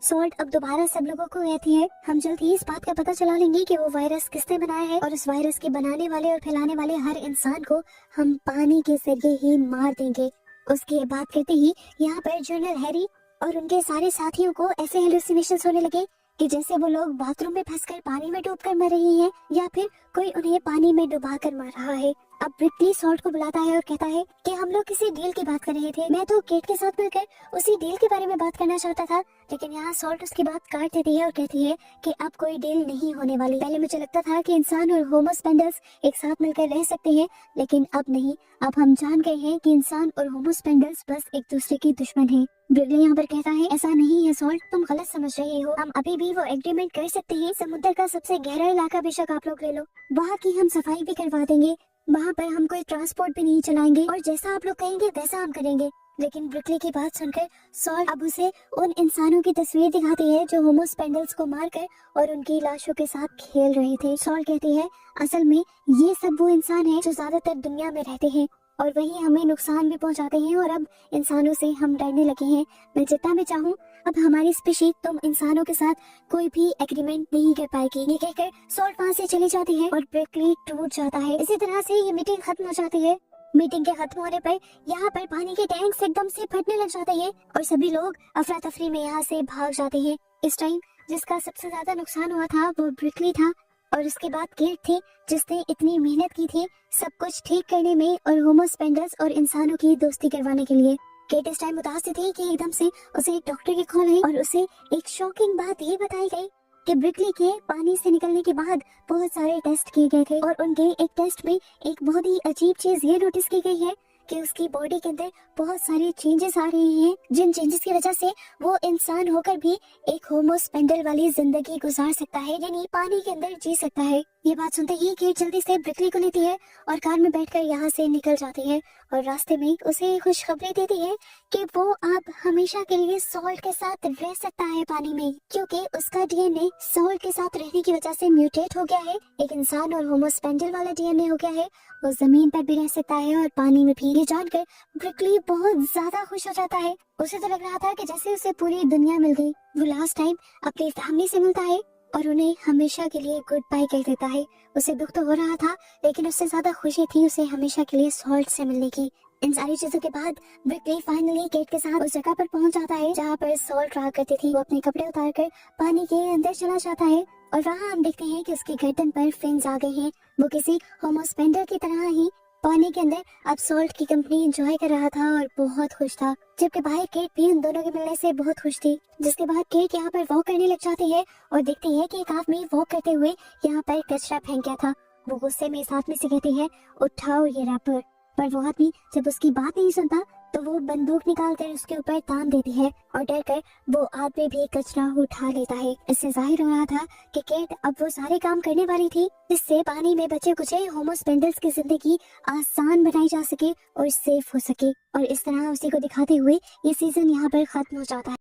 सॉल्ट अब दोबारा सब लोगों को कहती है, हम जल्द ही इस बात का पता चला लेंगे कि वो वायरस किसने बनाया है और उस वायरस के बनाने वाले और फैलाने वाले हर इंसान को हम पानी के जरिए ही मार देंगे। उसकी बात करते ही यहाँ पर जनरल हैरी और उनके सारे साथियों को ऐसे हेलुसिनेशंस होने लगे कि जैसे वो लोग बाथरूम में फंसकर पानी में डूबकर मर रही हैं या फिर कोई उन्हें पानी में डुबाकर मार रहा है। अब ब्रिकली सॉल्ट को बुलाता है और कहता है कि हम लोग किसी डील की बात कर रहे थे, मैं तो केट के साथ मिलकर उसी डील के बारे में बात करना चाहता था। लेकिन यहाँ सॉल्ट उसकी बात काट देती है और कहती है कि अब कोई डील नहीं होने वाली। पहले मुझे लगता था कि इंसान और होमोस्पेंडल्स एक साथ मिलकर रह सकते हैं, लेकिन अब नहीं। अब हम जान गए हैं कि इंसान और होमोस्पेंडल्स बस एक दूसरे के दुश्मन हैं। ब्रिकली यहाँ पर कहता है, ऐसा नहीं है सॉल्ट, तुम गलत समझ रहे हो। हम अभी भी वो एग्रीमेंट कर सकते हैं। समुद्र का सबसे गहरा इलाका बेशक आप लोग ले लो, वहाँ की हम सफाई भी करवा देंगे, वहाँ पर हम कोई ट्रांसपोर्ट भी नहीं चलाएंगे और जैसा आप लोग कहेंगे वैसा हम करेंगे। लेकिन ब्रिकली की बात सुनकर सॉल्ट अब उसे उन इंसानों की तस्वीर दिखाती है जो होमोस्पेंडल्स को मारकर और उनकी लाशों के साथ खेल रहे थे। सॉल्ट कहती है, असल में ये सब वो इंसान है जो ज्यादातर दुनिया में रहते हैं और वही हमें नुकसान भी पहुंचाते हैं और अब इंसानों से हम डरने लगे हैं। मैं जितना भी चाहूँ अब हमारी स्पीशीज तुम इंसानों के साथ कोई भी एग्रीमेंट नहीं कर पाएगी। ये कहकर सॉल्ट वहाँ से चली जाती है और ब्रिकली टूट जाता है। इसी तरह से ये मीटिंग खत्म हो जाती है। मीटिंग के खत्म होने पर यहाँ पर पानी के टैंक्स एकदम से फटने लग जाते हैं और सभी लोग अफरा तफरी में यहाँ से भाग जाते हैं। इस टाइम जिसका सबसे ज्यादा नुकसान हुआ था वो ब्रिकली था और उसके बाद केट थी जिसने इतनी मेहनत की थी सब कुछ ठीक करने में और होमोस्पेंडल्स और इंसानों की दोस्ती करवाने के लिए। केट इस टाइम उदास थी कि एकदम से उसे एक डॉक्टर की कॉल आई और उसे एक शॉकिंग बात ये बताई गई कि ब्रिकली के पानी से निकलने के बाद बहुत सारे टेस्ट किए गए थे और उनके एक टेस्ट में एक बहुत ही अजीब चीज ये नोटिस की गई है कि उसकी बॉडी के अंदर बहुत सारे चेंजेस आ रहे हैं, जिन चेंजेस की वजह से वो इंसान होकर भी एक होमोस्पेंडल वाली जिंदगी गुजार सकता है, यानी पानी के अंदर जी सकता है। ये बात सुनते ही केट जल्दी से ब्रिकली को लेती है और कार में बैठकर यहाँ से निकल जाती है और रास्ते में उसे खुशखबरी देती है कि वो अब हमेशा के लिए सॉल्ट के साथ रह सकता है पानी में, क्योंकि उसका डीएनए सॉल्ट के साथ रहने की वजह से म्यूटेट हो गया है। एक इंसान और होमोस्पेंडल वाला डीएनए हो गया है, वो जमीन पर भी रह सकता है और पानी में भी। ये जानकर ब्रिकली बहुत ज्यादा खुश हो जाता है। उसे तो लग रहा था कि जैसे उसे पूरी दुनिया मिल गई। वो लास्ट टाइम अपनी फैमिली से मिलता है और उन्हें हमेशा के लिए गुड बाय कह देता है। उसे दुख तो हो रहा था लेकिन उससे ज्यादा खुशी थी उसे हमेशा के लिए सॉल्ट से मिलने की। इन सारी चीजों के बाद ब्रिकली फाइनली केट के साथ उस जगह पर पहुंच जाता है जहाँ पर सॉल्ट रहा करती थी। वो अपने कपड़े उतारकर पानी के अंदर चला जाता है और वहाँ हम देखते हैं कि उसकी गर्दन पर फिन्स आ गए हैं। वो किसी होमोस्पेंडल की तरह ही पानी के अंदर अब सॉल्ट की कंपनी एंजॉय कर रहा था और बहुत खुश था, जबकि बाहर केट भी उन दोनों के मिलने से बहुत खुश थी। जिसके बाद केट यहाँ पर वॉक करने लग जाती है और देखती है कि एक आदमी वॉक करते हुए यहाँ पर कचरा फेंक गया था। वो गुस्से में इस आदमी से कहती है, उठाओ ये रैपर। पर वो आदमी जब उसकी बात नहीं सुनता तो वो बंदूक निकालकर उसके ऊपर तान देती है और डरकर वो आदमी भी कचरा उठा लेता है। इससे जाहिर हो रहा था कि केट अब वो सारे काम करने वाली थी जिससे पानी में बचे कुचे होमोस्पेंडल्स की जिंदगी आसान बनाई जा सके और सेफ हो सके। और इस तरह उसी को दिखाते हुए ये सीजन यहाँ पर खत्म हो जाता है।